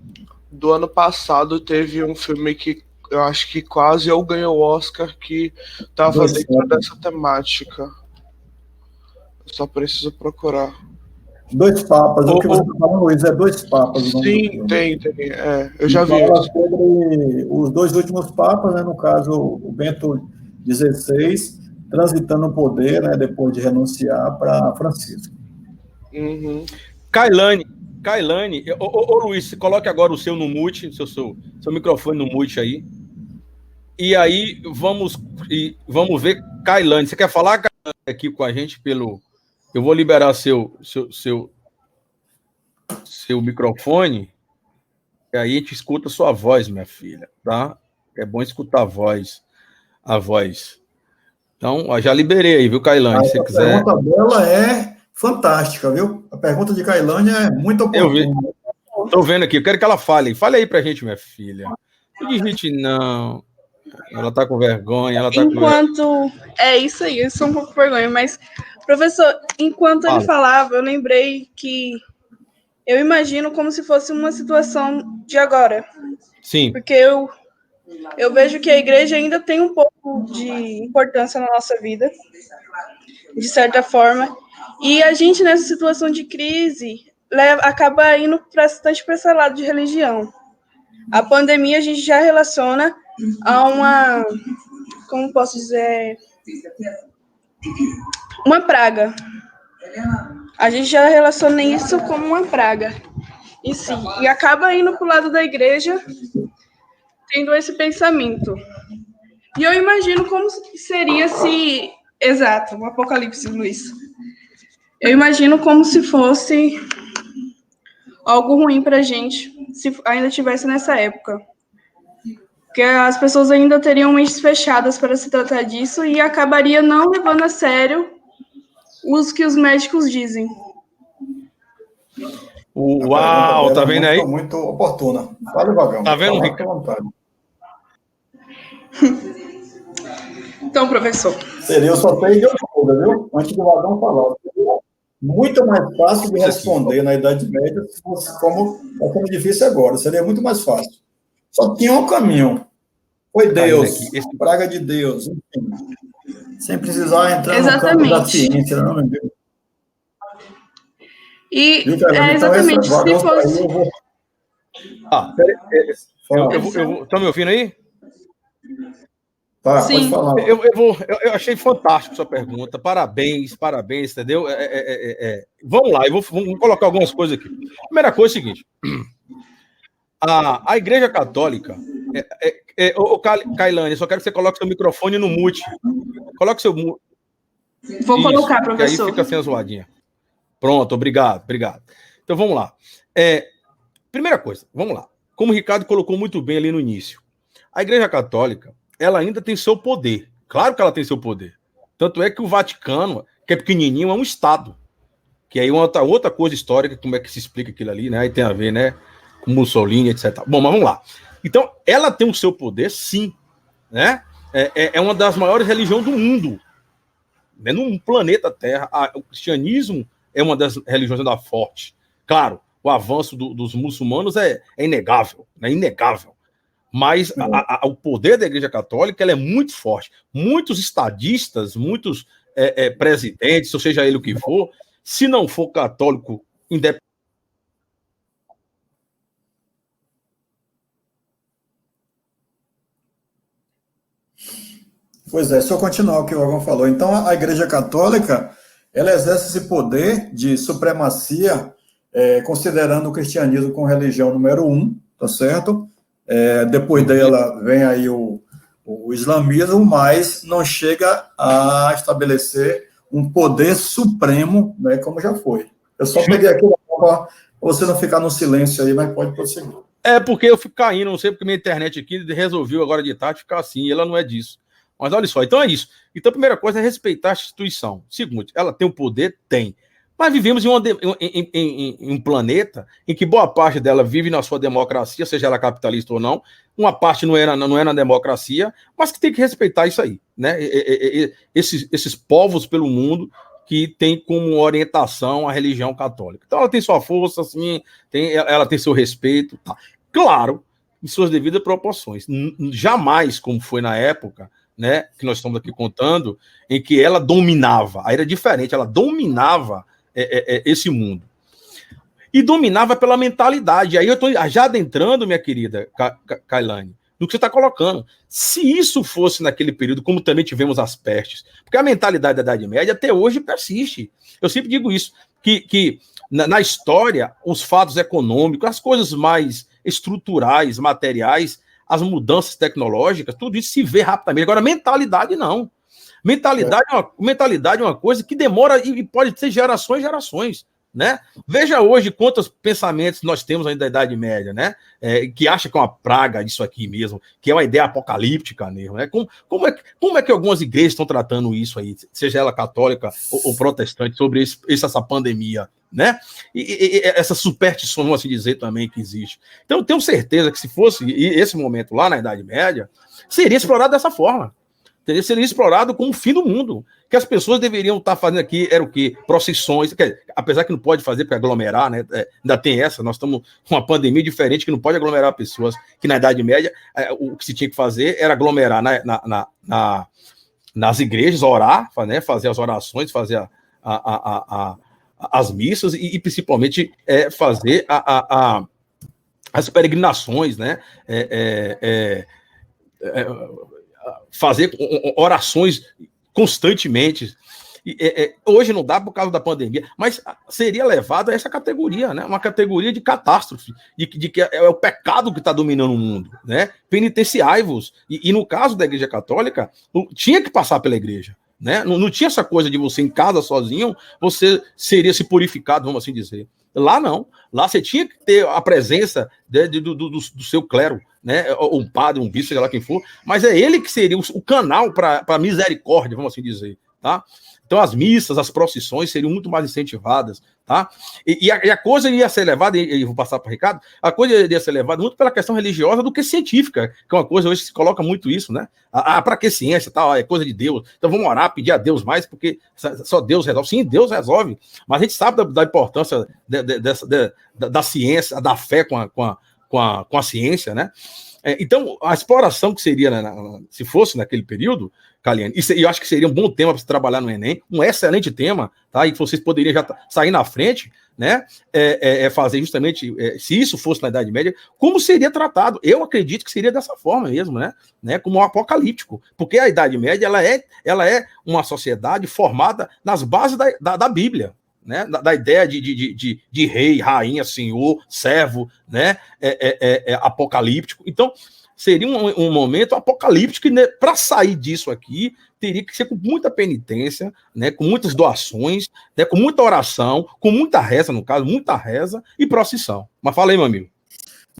Do ano passado teve um filme que eu acho que quase eu ganhei o Oscar que estava dentro dessa temática. Eu só preciso procurar. Dois Papas, o que você está falando, Luiz, é Dois Papas. Sim, tem. Eu já vi fala isso. sobre os dois últimos papas, né, no caso, o Bento XVI, transitando o poder, né, depois de renunciar para Francisco. Uhum. Kailane, ô Luiz, coloque agora o seu no mute, seu microfone no mute aí. E aí vamos ver, Kailane. Você quer falar, Kailane, aqui com a gente pelo... Eu vou liberar seu microfone, e aí a gente escuta a sua voz, minha filha, tá? É bom escutar a voz. Então, ó, já liberei aí, viu, Kailane? Se você quiser. A pergunta dela é fantástica, viu? A pergunta de Kailane é muito oportuna. Estou vendo aqui, eu quero que ela fale. Fale aí pra gente, minha filha. Não digite, não. Ela tá com vergonha. É isso aí, eu sou um pouco com vergonha, mas, professor, enquanto ele falava, eu lembrei que eu imagino como se fosse uma situação de agora. Sim. Porque eu vejo que a igreja ainda tem um pouco de importância na nossa vida, de certa forma, e a gente, nessa situação de crise, acaba indo bastante para esse lado de religião. A pandemia a gente já relaciona a uma, como posso dizer, uma praga. A gente já relaciona isso como uma praga. E sim, e acaba indo para o lado da igreja, tendo esse pensamento. E eu imagino como seria se... Exato, o apocalipse, Luiz. Eu imagino como se fosse algo ruim para a gente, se ainda tivesse nessa época. Porque as pessoas ainda teriam mentes fechadas para se tratar disso e acabaria não levando a sério os que os médicos dizem. Uau, tá vendo aí? Muito oportuna. Fala, Vagão. Tá vendo, Ricardo? Então, professor. Eu só sei de outra, viu? Antes do Vagão falar. Seria muito mais fácil de responder na Idade Média, se fosse como está sendo difícil agora. Seria muito mais fácil. Só tinha um caminho. Foi Deus, praga de Deus, enfim. Sem precisar entrar no campo da ciência, não, meu Deus. E exatamente, então, se fosse... Estão me ouvindo aí? Tá, pode falar. Eu achei fantástico sua pergunta. Parabéns, entendeu? Vamos lá, vamos colocar algumas coisas aqui. Primeira coisa é o seguinte: a Igreja Católica. Kailane, eu só quero que você coloque seu microfone no mute. Coloque seu mute. Vou colocar, professor. Que aí fica sem a zoadinha. Pronto, obrigado. Então vamos lá. Primeira coisa, vamos lá. Como o Ricardo colocou muito bem ali no início, a Igreja Católica, ela ainda tem seu poder. Claro que ela tem seu poder. Tanto é que o Vaticano, que é pequenininho, é um Estado. Que aí outra coisa histórica, como é que se explica aquilo ali, né? Aí tem a ver, né? Com Mussolini, etc. Bom, mas vamos lá. Então, ela tem o seu poder, sim. Né? É uma das maiores religiões do mundo. Né? No planeta Terra, o cristianismo é uma das religiões ainda fortes. Claro, o avanço dos muçulmanos é inegável. É inegável. Mas o poder da Igreja Católica ela é muito forte. Muitos estadistas, muitos presidentes, ou seja ele o que for, se não for católico independente. Pois é, só continuar o que o Vagão falou. Então, a Igreja Católica, ela exerce esse poder de supremacia, considerando o cristianismo como religião número 1, tá certo? Depois dela vem aí o islamismo, mas não chega a estabelecer um poder supremo, né, como já foi. Eu só peguei aqui para você não ficar no silêncio aí, mas pode prosseguir. Porque eu fico caindo, não sei porque minha internet aqui resolveu agora de tarde ficar assim, e ela não é disso. Mas olha só, então é isso. Então a primeira coisa é respeitar a instituição. Segundo, ela tem o poder? Tem. Mas vivemos em um planeta em que boa parte dela vive na sua democracia, seja ela capitalista ou não. Uma parte não é na democracia, mas que tem que respeitar isso aí, né? Esses povos pelo mundo que tem como orientação a religião católica. Então ela tem sua força, assim, ela tem seu respeito. Tá. Claro, em suas devidas proporções. Jamais, como foi na época, né, que nós estamos aqui contando, em que ela dominava. Aí era diferente, ela dominava esse mundo. E dominava pela mentalidade. Aí eu estou já adentrando, minha querida Kailane, no que você está colocando. Se isso fosse naquele período, como também tivemos as pestes, porque a mentalidade da Idade Média até hoje persiste. Eu sempre digo isso, que na história, os fatos econômicos, as coisas mais estruturais, materiais, as mudanças tecnológicas, tudo isso se vê rapidamente. Agora, mentalidade não. Mentalidade é uma coisa que demora e pode ter gerações e gerações, né? Veja hoje quantos pensamentos nós temos ainda da Idade Média, né? Que acha que é uma praga disso aqui mesmo, que é uma ideia apocalíptica mesmo, né? Como é que algumas igrejas estão tratando isso aí, seja ela católica ou protestante, sobre essa pandemia, né? E essa superstição, vamos assim dizer, também que existe. Então, eu tenho certeza que se fosse esse momento lá na Idade Média, seria explorado dessa forma. Seria explorado como o fim do mundo. Que as pessoas deveriam estar fazendo aqui, era o quê? Procissões, apesar que não pode fazer para aglomerar, né? Ainda tem essa, nós estamos com uma pandemia diferente que não pode aglomerar pessoas, que na Idade Média o que se tinha que fazer era aglomerar nas igrejas, orar, né? Fazer as orações, fazer as missas e principalmente fazer as peregrinações, né? Fazer orações constantemente. Hoje não dá por causa da pandemia, mas seria levado a essa categoria, né? Uma categoria de catástrofe, de que é o pecado que está dominando o mundo, né? Penitenciai-vos. E no caso da Igreja Católica, tinha que passar pela igreja, né? Não tinha essa coisa de você em casa sozinho, você seria se purificado, vamos assim dizer. Lá não. Lá você tinha que ter a presença do seu clero, né? Ou um padre, um bispo, seja lá quem for, mas é ele que seria o canal para a misericórdia, vamos assim dizer, tá? Então as missas, as procissões seriam muito mais incentivadas, tá? E a coisa ia ser levada, e vou passar para o Ricardo, a coisa ia ser levada muito pela questão religiosa do que científica, que é uma coisa hoje que se coloca muito isso, né? Para que ciência, tal? É coisa de Deus. Então vamos orar, pedir a Deus mais, porque só Deus resolve. Sim, Deus resolve, mas a gente sabe da importância da ciência, da fé com a ciência, né? Então, a exploração que seria, se fosse naquele período, Kailane, e eu acho que seria um bom tema para se trabalhar no Enem, um excelente tema, tá? E que vocês poderiam já sair na frente, né? Fazer justamente, se isso fosse na Idade Média, como seria tratado? Eu acredito que seria dessa forma mesmo, né? Como um apocalíptico, porque a Idade Média ela é uma sociedade formada nas bases da Bíblia. Né, da ideia de rei, rainha, senhor, servo, né, apocalíptico. Então, seria um momento apocalíptico, e para sair disso aqui, teria que ser com muita penitência, né, com muitas doações, né, com muita oração, com muita reza, no caso, muita reza e procissão. Mas fala aí, meu amigo.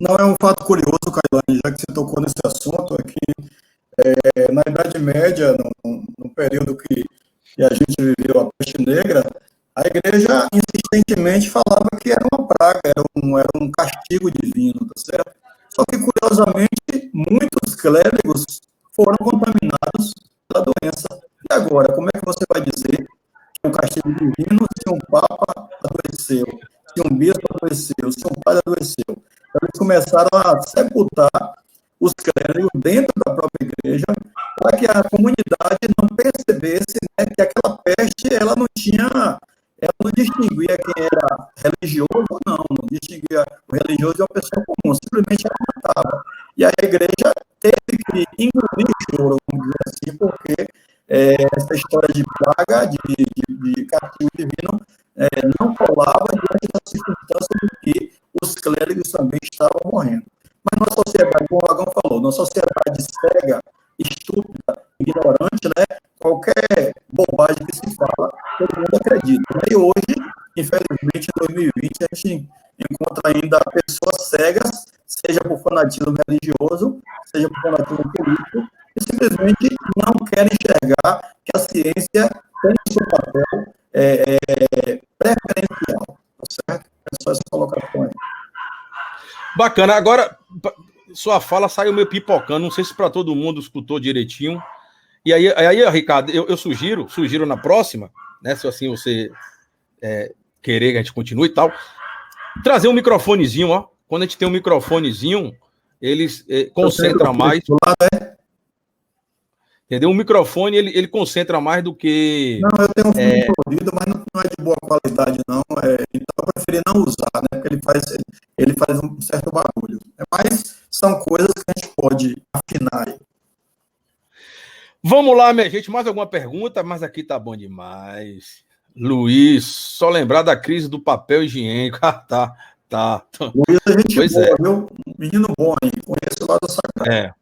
Não, é um fato curioso, Kailane, já que você tocou nesse assunto, na Idade Média, no período que a gente viveu a peste negra, a igreja insistentemente falava que era uma praga, era um castigo divino, tá certo? Só que, curiosamente, muitos clérigos foram contaminados pela doença. E agora, como é que você vai dizer que é um castigo divino se um papa adoeceu, se um bispo adoeceu, se um padre adoeceu? Então, eles começaram a sepultar os clérigos dentro da própria igreja para que a comunidade não percebesse, né, que aquela peste ela não distinguia quem era religioso ou não distinguia o religioso de uma pessoa comum, simplesmente ela matava. E a igreja teve que engolir choro, vamos dizer assim, porque essa história de praga, de castigo divino, não colava diante da circunstância de que os clérigos também estavam morrendo. Mas numa sociedade, como o Vagão falou, numa sociedade cega, estúpida, ignorante, né? Qualquer bobagem que se fala, todo mundo acredita. E hoje, infelizmente, em 2020, a gente encontra ainda pessoas cegas, seja por fanatismo religioso, seja por fanatismo político, que simplesmente não querem enxergar que a ciência tem o seu papel preferencial, tá certo? É só essa colocação aí. Bacana. Agora, sua fala saiu meio pipocando, não sei se para todo mundo escutou direitinho. E aí Ricardo, eu sugiro na próxima, né, se assim você querer que a gente continue e tal, trazer um microfonezinho, ó. Quando a gente tem um microfonezinho, eles concentram mais. Entendeu? O microfone, ele concentra mais do que... Não, eu tenho um fone de ouvido, mas não é de boa qualidade, não. Então, eu preferi não usar, né? Porque ele faz um certo barulho. Mas são coisas que a gente pode afinar aí. Vamos lá, minha gente. Mais alguma pergunta? Mas aqui tá bom demais. Luiz, só lembrar da crise do papel higiênico. Ah, tá. Luiz é gente pois boa, viu? Um menino bom aí. Conheço lá do Sagrado.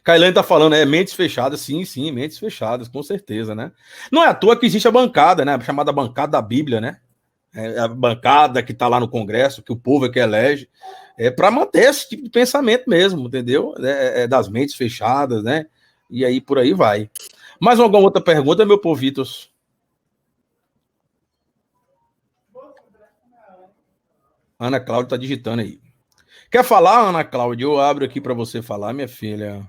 Kailane tá falando, mentes fechadas, sim, mentes fechadas, com certeza, né? Não é à toa que existe a bancada, né? A chamada bancada da Bíblia, né? A bancada que tá lá no Congresso, que o povo é que elege, para manter esse tipo de pensamento mesmo, entendeu? Das mentes fechadas, né? E aí por aí vai. Mais alguma outra pergunta, meu povitos? Ana Cláudia tá digitando aí. Quer falar, Ana Cláudia? Eu abro aqui para você falar, minha filha.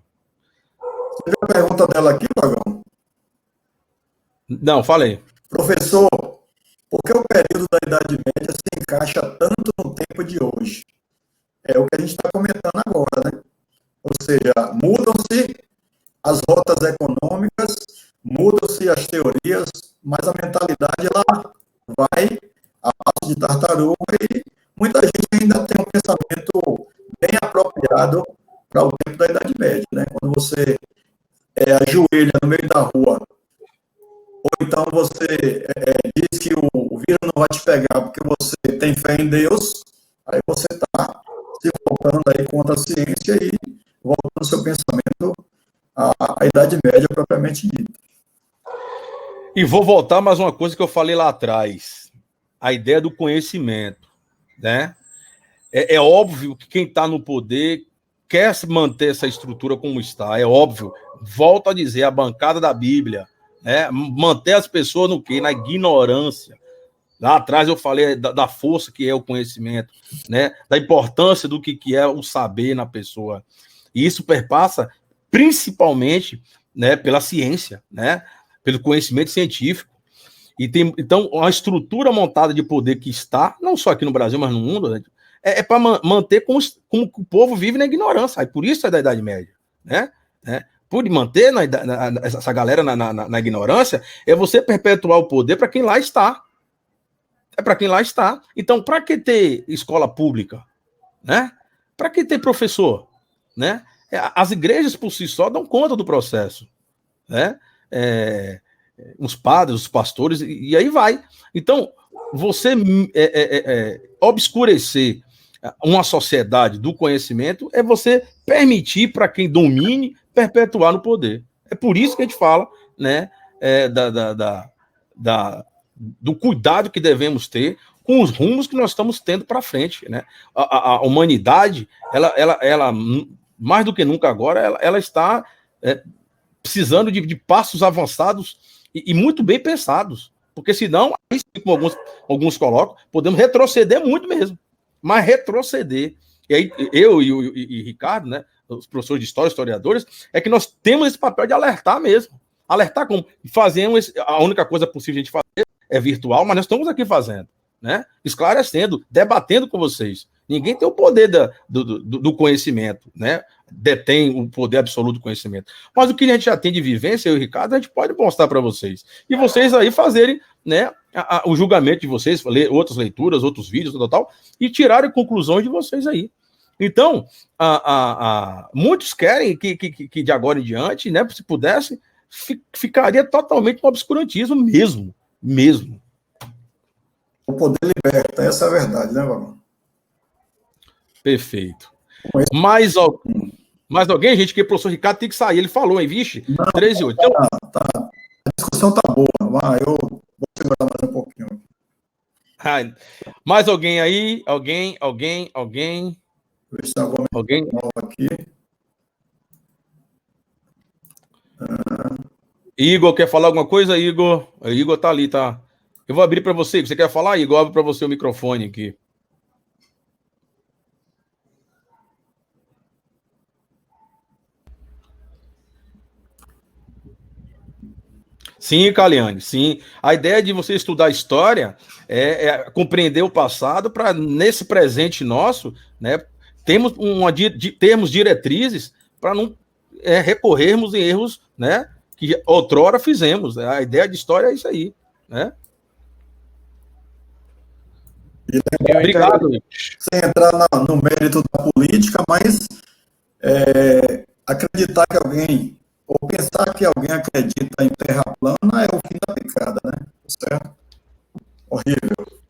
Você viu a pergunta dela aqui, Pagão? Não, falei. Professor, por que o período da Idade Média se encaixa tanto no tempo de hoje? É o que a gente está comentando agora, né? Ou seja, mudam-se as rotas econômicas, mudam-se as teorias, mas a mentalidade ela vai a passo de tartaruga e muita gente ainda tem um pensamento bem apropriado para o tempo da Idade Média, né? Quando você ajoelha no meio da rua, ou então você diz que o vírus não vai te pegar porque você tem fé em Deus, aí você está se voltando aí contra a ciência e voltando o seu pensamento à Idade Média propriamente dita. E vou voltar mais uma coisa que eu falei lá atrás, a ideia do conhecimento, né? É óbvio que quem está no poder quer manter essa estrutura como está, é óbvio. Volto a dizer, a bancada da Bíblia, né? Manter as pessoas no quê? Na ignorância. Lá atrás eu falei da força que é o conhecimento, né? Da importância do que é o saber na pessoa. E isso perpassa principalmente, né, pela ciência, né? Pelo conhecimento científico. E então, a estrutura montada de poder que está, não só aqui no Brasil, mas no mundo, né? Para manter como o povo vive na ignorância. Aí por isso é da Idade Média, né? Por manter essa galera na ignorância, é você perpetuar o poder para quem lá está. É para quem lá está. Então, para que ter escola pública? Né? Para que ter professor? Né? As igrejas por si só dão conta do processo. Né? Os padres, os pastores, e aí vai. Então, você obscurecer uma sociedade do conhecimento é você permitir para quem domine perpetuar no poder. É por isso que a gente fala, né, do cuidado que devemos ter com os rumos que nós estamos tendo para frente, né? A humanidade, ela mais do que nunca agora, ela está precisando de passos avançados e muito bem pensados, porque senão, como alguns colocam, podemos retroceder muito mesmo, mas retroceder. E aí, eu e Ricardo, né, os professores de história, historiadores, é que nós temos esse papel de alertar mesmo. Alertar como fazemos, a única coisa possível de a gente fazer é virtual, mas nós estamos aqui fazendo, né? Esclarecendo, debatendo com vocês. Ninguém tem o poder do conhecimento, né? Detém o poder absoluto do conhecimento. Mas o que a gente já tem de vivência, eu e o Ricardo, a gente pode mostrar para vocês. E vocês aí fazerem, né, o julgamento de vocês, ler outras leituras, outros vídeos, tal, e tirarem conclusões de vocês aí. Então, muitos querem que de agora em diante, né, se pudesse, ficaria totalmente no obscurantismo mesmo. O poder liberta, essa é a verdade, né, Vagão? Perfeito. Mais alguém, gente, que o professor Ricardo tem que sair. Ele falou, hein, vixe? 13 e 8. Então... Tá. A discussão tá boa, mas eu vou segurar mais um pouquinho. Mais alguém aí? Alguém? Ver se tem alguma aqui. Igor, quer falar alguma coisa, Igor? O Igor tá ali, tá? Eu vou abrir para você. Você quer falar, Igor? Abre para você o microfone aqui. Sim, Caliane, sim. A ideia de você estudar história é compreender o passado para, nesse presente nosso, né, termos diretrizes para não recorrermos em erros, né, que outrora fizemos. A ideia de história é isso aí, né? Obrigado. Sem entrar no mérito da política, mas acreditar que alguém, ou pensar que alguém acredita em terra plana é o fim da picada, né? Certo? Horrível.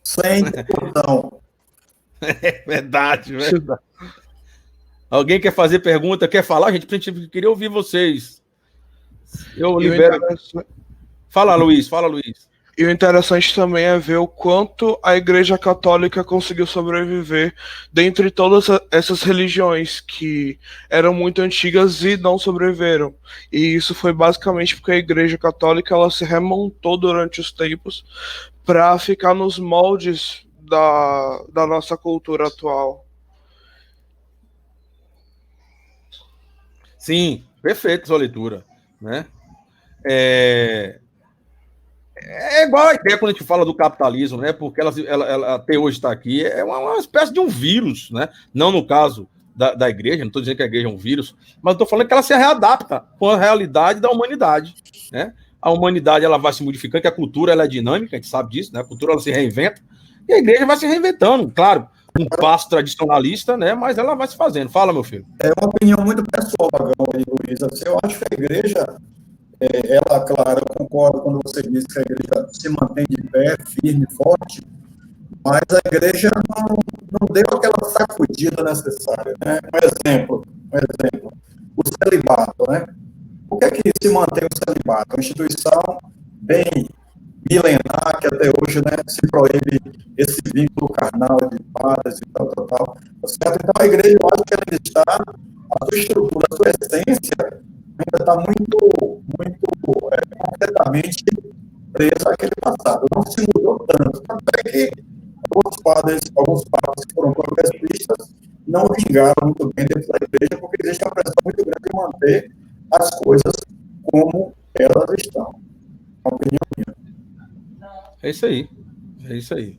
Sem discussão. É verdade, verdade. Alguém quer fazer pergunta, quer falar? Gente, a gente queria ouvir vocês. Eu libero. Fala, Luiz, fala, Luiz. E o interessante também é ver o quanto a Igreja Católica conseguiu sobreviver dentre todas essas religiões que eram muito antigas e não sobreviveram. E isso foi basicamente porque a Igreja Católica ela se remontou durante os tempos para ficar nos moldes da nossa cultura atual. Sim, perfeito sua leitura, né? É igual a ideia quando a gente fala do capitalismo, né? Porque ela até hoje está aqui, é uma espécie de um vírus, né? Não no caso da igreja, não estou dizendo que a igreja é um vírus, mas estou falando que ela se readapta com a realidade da humanidade, né? A humanidade ela vai se modificando, que a cultura ela é dinâmica, a gente sabe disso, né? A cultura ela se reinventa e a igreja vai se reinventando, claro, um passo tradicionalista, né? Mas ela vai se fazendo. Fala, meu filho. É uma opinião muito pessoal, Magão e Luiz. Assim, eu acho que a igreja ela, claro, eu concordo quando você diz que a igreja se mantém de pé, firme, forte, mas a igreja não deu aquela sacudida necessária, né? Um exemplo, o celibato, né? Por que é que se mantém o celibato? Uma instituição bem milenar, que até hoje, né, se proíbe esse vínculo carnal de padres e tal, certo? Então a igreja, eu acho que ela está, a sua estrutura, a sua essência, ainda está muito completamente presa àquele passado. Não se mudou tanto. Tanto é que alguns padres que foram progressistas não vingaram muito bem dentro da igreja, porque existe uma pressão muito grande de manter as coisas como elas estão. É uma opinião minha. É isso aí. É isso aí.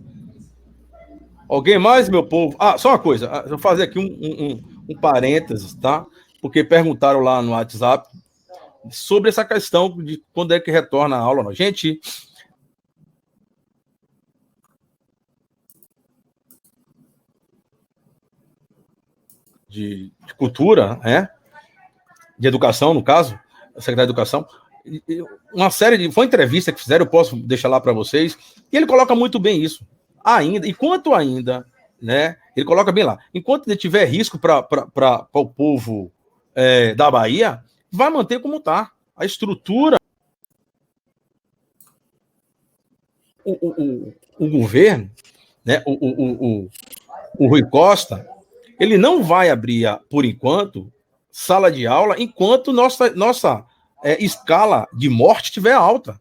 Alguém mais, meu povo? Ah, só uma coisa. Vou fazer aqui um parênteses, tá? Porque perguntaram lá no WhatsApp sobre essa questão de quando é que retorna a aula. Gente, de cultura, né? De educação, no caso, a Secretaria de Educação, foi uma entrevista que fizeram, eu posso deixar lá para vocês, e ele coloca muito bem isso. Enquanto ainda, né? Ele coloca bem lá, enquanto ele tiver risco para o povo da Bahia, vai manter como está. A estrutura, o governo, né? O Rui Costa, ele não vai abrir, por enquanto, sala de aula enquanto nossa escala de morte estiver alta.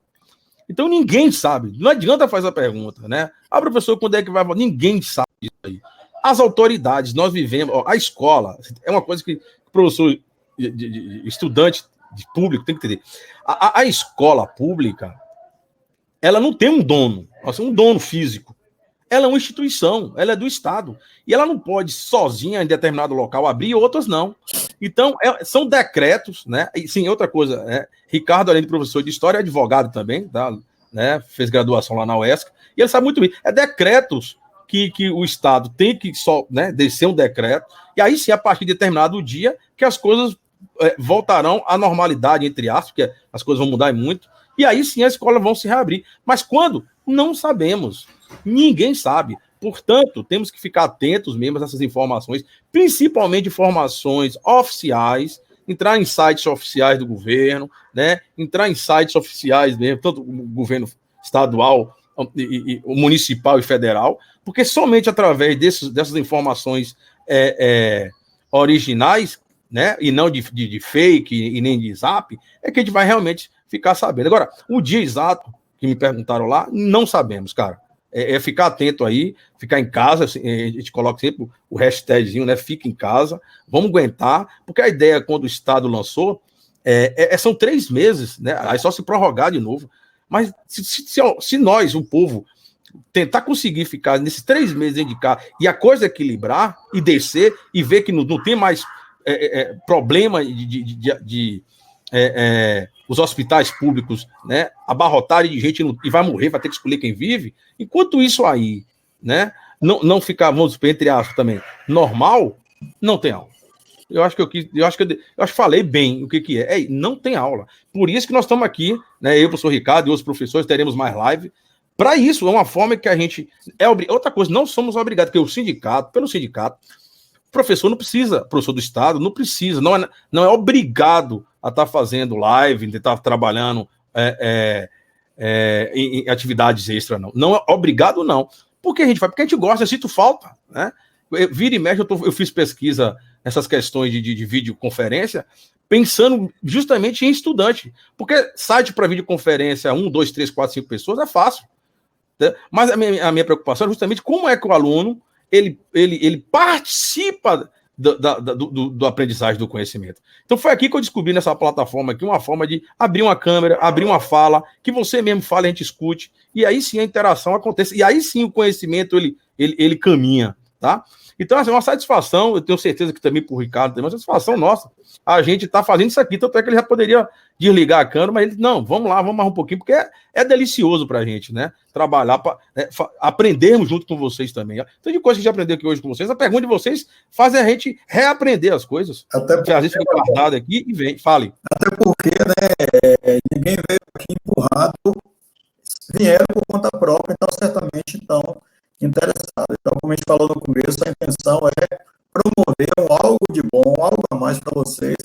Então ninguém sabe. Não adianta fazer a pergunta, né? Professor, quando é que vai? Ninguém sabe isso aí. As autoridades, nós vivemos, a escola, é uma coisa que o professor, estudante de público tem que entender. A escola pública, ela não tem um dono, um dono físico. Ela é uma instituição, ela é do Estado. E ela não pode, sozinha, em determinado local, abrir e outras não. Então, são decretos, né? E, sim, outra coisa, né? Ricardo, além de professor de História, é advogado também, tá? Né? Fez graduação lá na UESC, e ele sabe muito bem. É decretos que o Estado tem que descer um decreto, e aí sim, a partir de determinado dia, que as coisas voltarão à normalidade, entre aspas, porque as coisas vão mudar muito, e aí sim as escolas vão se reabrir. Mas quando? Não sabemos. Ninguém sabe. Portanto, temos que ficar atentos mesmo a essas informações, principalmente informações oficiais, entrar em sites oficiais do governo, né? Entrar em sites oficiais mesmo, tanto o governo estadual, o municipal e federal, porque somente através dessas informações originais, né? E não de fake e nem de zap, é que a gente vai realmente ficar sabendo. Agora, o dia exato que me perguntaram lá, não sabemos, cara. É ficar atento aí, ficar em casa, assim, a gente coloca sempre o hashtagzinho, né? Fica em casa, vamos aguentar, porque a ideia, quando o Estado lançou, são 3 meses, né? Aí só se prorrogar de novo. Mas se nós, o povo, tentar conseguir ficar nesses 3 meses dentro de casa e a coisa equilibrar e descer e ver que não tem mais problema de os hospitais públicos, né, abarrotarem de gente e vai morrer, vai ter que escolher quem vive. Enquanto isso aí, né, não ficar, vamos dizer, entre aspas também, normal, não tem aula. Eu acho que falei bem o que é. Não tem aula. Por isso que nós estamos aqui, né, eu, o professor Ricardo e outros professores, teremos mais live. Para isso, é uma forma que a gente outra coisa, não somos obrigados, porque pelo sindicato, o professor não precisa, professor do Estado, não precisa, não é obrigado a estar fazendo live, de estar trabalhando em atividades extras, não. Não é obrigado, não. Porque a gente vai, porque a gente gosta, eu sinto falta, né? Vira e mexe, eu fiz pesquisa nessas questões de videoconferência, pensando justamente em estudante. Porque site para videoconferência, 1, 2, 3, 4, 5 pessoas é fácil. Né? Mas a minha preocupação é justamente como é que o aluno ele participa do aprendizagem do conhecimento. Então foi aqui que eu descobri nessa plataforma aqui uma forma de abrir uma câmera, abrir uma fala, que você mesmo fala, a gente escute, e aí sim a interação acontece, e aí sim o conhecimento ele caminha, tá? Então, assim, é uma satisfação, eu tenho certeza que também para o Ricardo, é uma satisfação nossa. A gente está fazendo isso aqui, tanto é que ele já poderia desligar a câmera, mas ele, não, vamos lá, vamos mais um pouquinho, porque é delicioso para a gente, né? Trabalhar, aprendermos junto com vocês também. Tem de coisa que a gente aprendeu aqui hoje com vocês, a pergunta de vocês faz a gente reaprender as coisas. Até porque, que às vezes fica guardado aqui e vem, fale. Até porque, né, ninguém veio aqui empurrado, vieram por conta própria, então certamente estão interessados. Então, como a gente falou no começo, a intenção é promover algo de bom, algo a mais para vocês.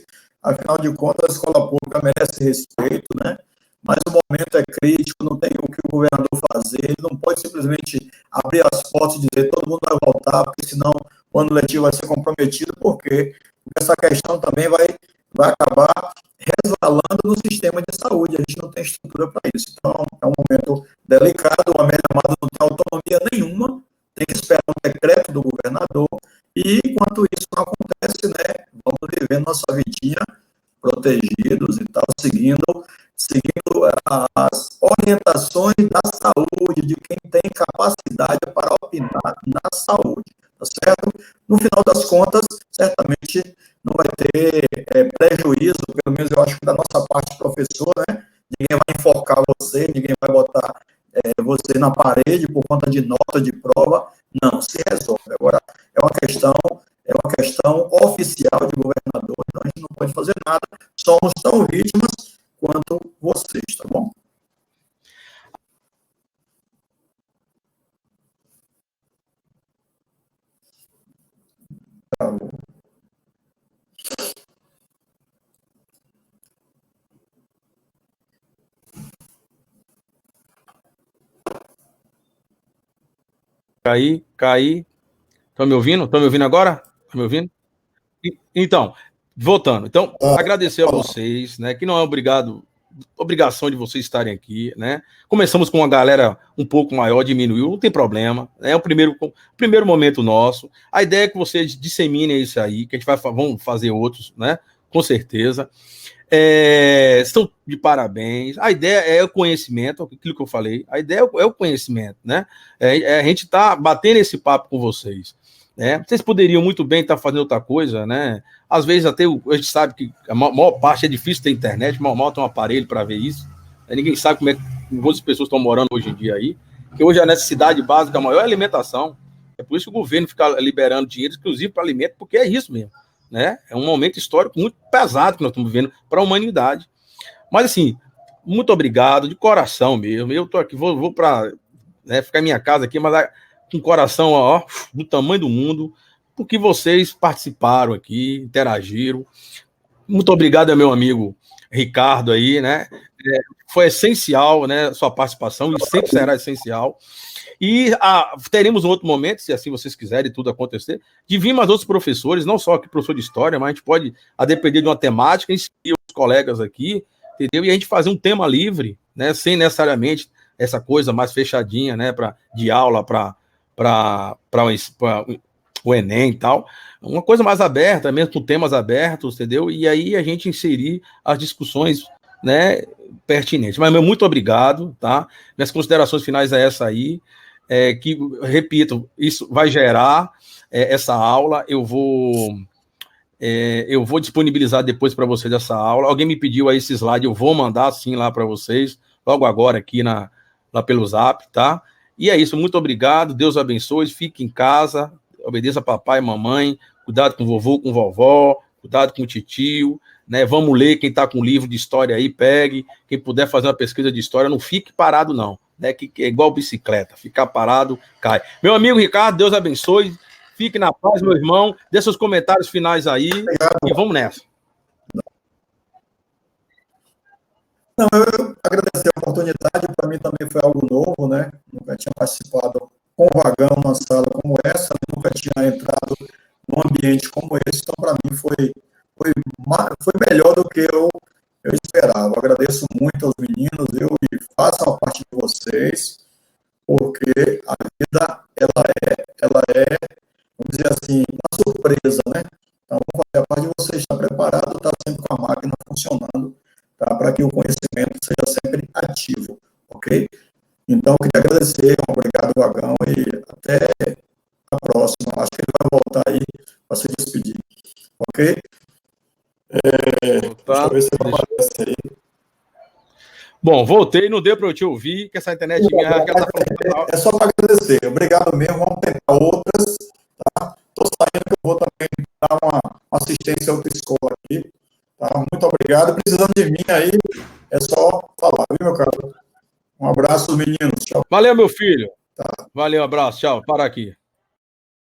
Afinal de contas, a escola pública merece respeito, né? Mas o momento é crítico, não tem o que o governador fazer, ele não pode simplesmente abrir as portas e dizer todo mundo vai voltar, porque senão o ano letivo vai ser comprometido, porque essa questão também vai acabar resvalando no sistema de saúde, a gente não tem estrutura para isso. Então, é um momento delicado, o Amélia Amado não tem autonomia nenhuma, tem que esperar um decreto do governador, e enquanto isso não acontece, né, vamos viver nossa vidinha protegidos e tal, seguindo as orientações da saúde, de quem tem capacidade para opinar na saúde, tá certo? No final das contas, certamente não vai ter prejuízo, pelo menos eu acho que da nossa parte, professor, né? Ninguém vai enforcar você, ninguém vai botar você na parede por conta de nota de prova, não, se resolve. Agora, é uma questão oficial de governador, então a gente não pode fazer nada, somos tão vítimas quanto vocês, tá bom? Tá bom. Caí. Estão me ouvindo? Estão me ouvindo agora? Estão me ouvindo? Então, voltando. Então, agradecer a vocês, né? Que não é obrigação de vocês estarem aqui, né? Começamos com uma galera um pouco maior, diminuiu, não tem problema. É o primeiro momento nosso. A ideia é que vocês disseminem isso aí, que a gente vamos fazer outros, né? Com certeza. Estão de parabéns. A ideia é o conhecimento, aquilo que eu falei. A ideia é o conhecimento, né? A gente está batendo esse papo com vocês. Né? Vocês poderiam muito bem estar fazendo outra coisa, né? Às vezes até a gente sabe que a maior parte é difícil ter internet, mal tem um aparelho para ver isso. Ninguém sabe como é que muitas pessoas estão morando hoje em dia aí. Que hoje a necessidade básica maior é a alimentação. É por isso que o governo fica liberando dinheiro exclusivo para alimento, porque é isso mesmo. Né? É um momento histórico muito pesado que nós estamos vivendo para a humanidade. Mas, assim, muito obrigado, de coração mesmo. Eu estou aqui, vou para ficar em minha casa aqui, mas com o coração do tamanho do mundo, porque vocês participaram aqui, interagiram. Muito obrigado ao meu amigo Ricardo aí, né? Foi essencial, né, sua participação, e sempre será essencial. E teremos um outro momento, se assim vocês quiserem tudo acontecer, de vir mais outros professores, não só aqui professor de história, mas a gente pode, a depender de uma temática, inserir os colegas aqui, entendeu? E a gente fazer um tema livre, né, sem necessariamente essa coisa mais fechadinha, né, de aula para o Enem e tal, uma coisa mais aberta, mesmo com temas abertos, entendeu? E aí a gente inserir as discussões, né, pertinentes. Mas, meu, muito obrigado, tá? Minhas considerações finais é essa aí, que, repito, isso vai gerar essa aula, eu vou disponibilizar depois para vocês essa aula. Alguém me pediu aí esse slide, eu vou mandar sim lá para vocês, logo agora aqui lá pelo Zap, tá? E é isso, muito obrigado, Deus abençoe, fique em casa, obedeça papai e mamãe, cuidado com o vovô, com vovó, cuidado com o titio, né? Vamos ler, quem está com livro de história aí, pegue, quem puder fazer uma pesquisa de história, não fique parado não, né? Que é igual bicicleta, ficar parado, cai. Meu amigo Ricardo, Deus abençoe, fique na paz, meu irmão, dê seus comentários finais aí, e vamos nessa. Não, eu agradecer a oportunidade, para mim também foi algo novo, né? Nunca tinha participado com o Vagão numa sala como essa, nunca tinha entrado num ambiente como esse, então para mim foi melhor do que eu esperava. Eu agradeço muito aos meninos, e façam a parte de vocês, porque a vida, ela é, vamos dizer assim, uma surpresa, né? Então, vamos fazer a parte de vocês, estar preparado, estar sempre com a máquina funcionando, tá? Para que o conhecimento seja sempre ativo, ok? Então, queria agradecer, obrigado, Vagão, e até a próxima. Acho que ele vai voltar aí para se despedir, ok? Deixa eu ver se ele aparece aí. Bom, voltei, não deu para eu te ouvir, que essa internet minha já está falando. É só para agradecer, obrigado mesmo, vamos tentar outras, tá? Estou saindo que eu vou também dar uma assistência a outra escola aqui, tá? Muito obrigado, precisando de mim aí, é só falar, viu, meu caro? Um abraço, meninos, tchau. Valeu, meu filho. Tá. Valeu, abraço, tchau, para aqui.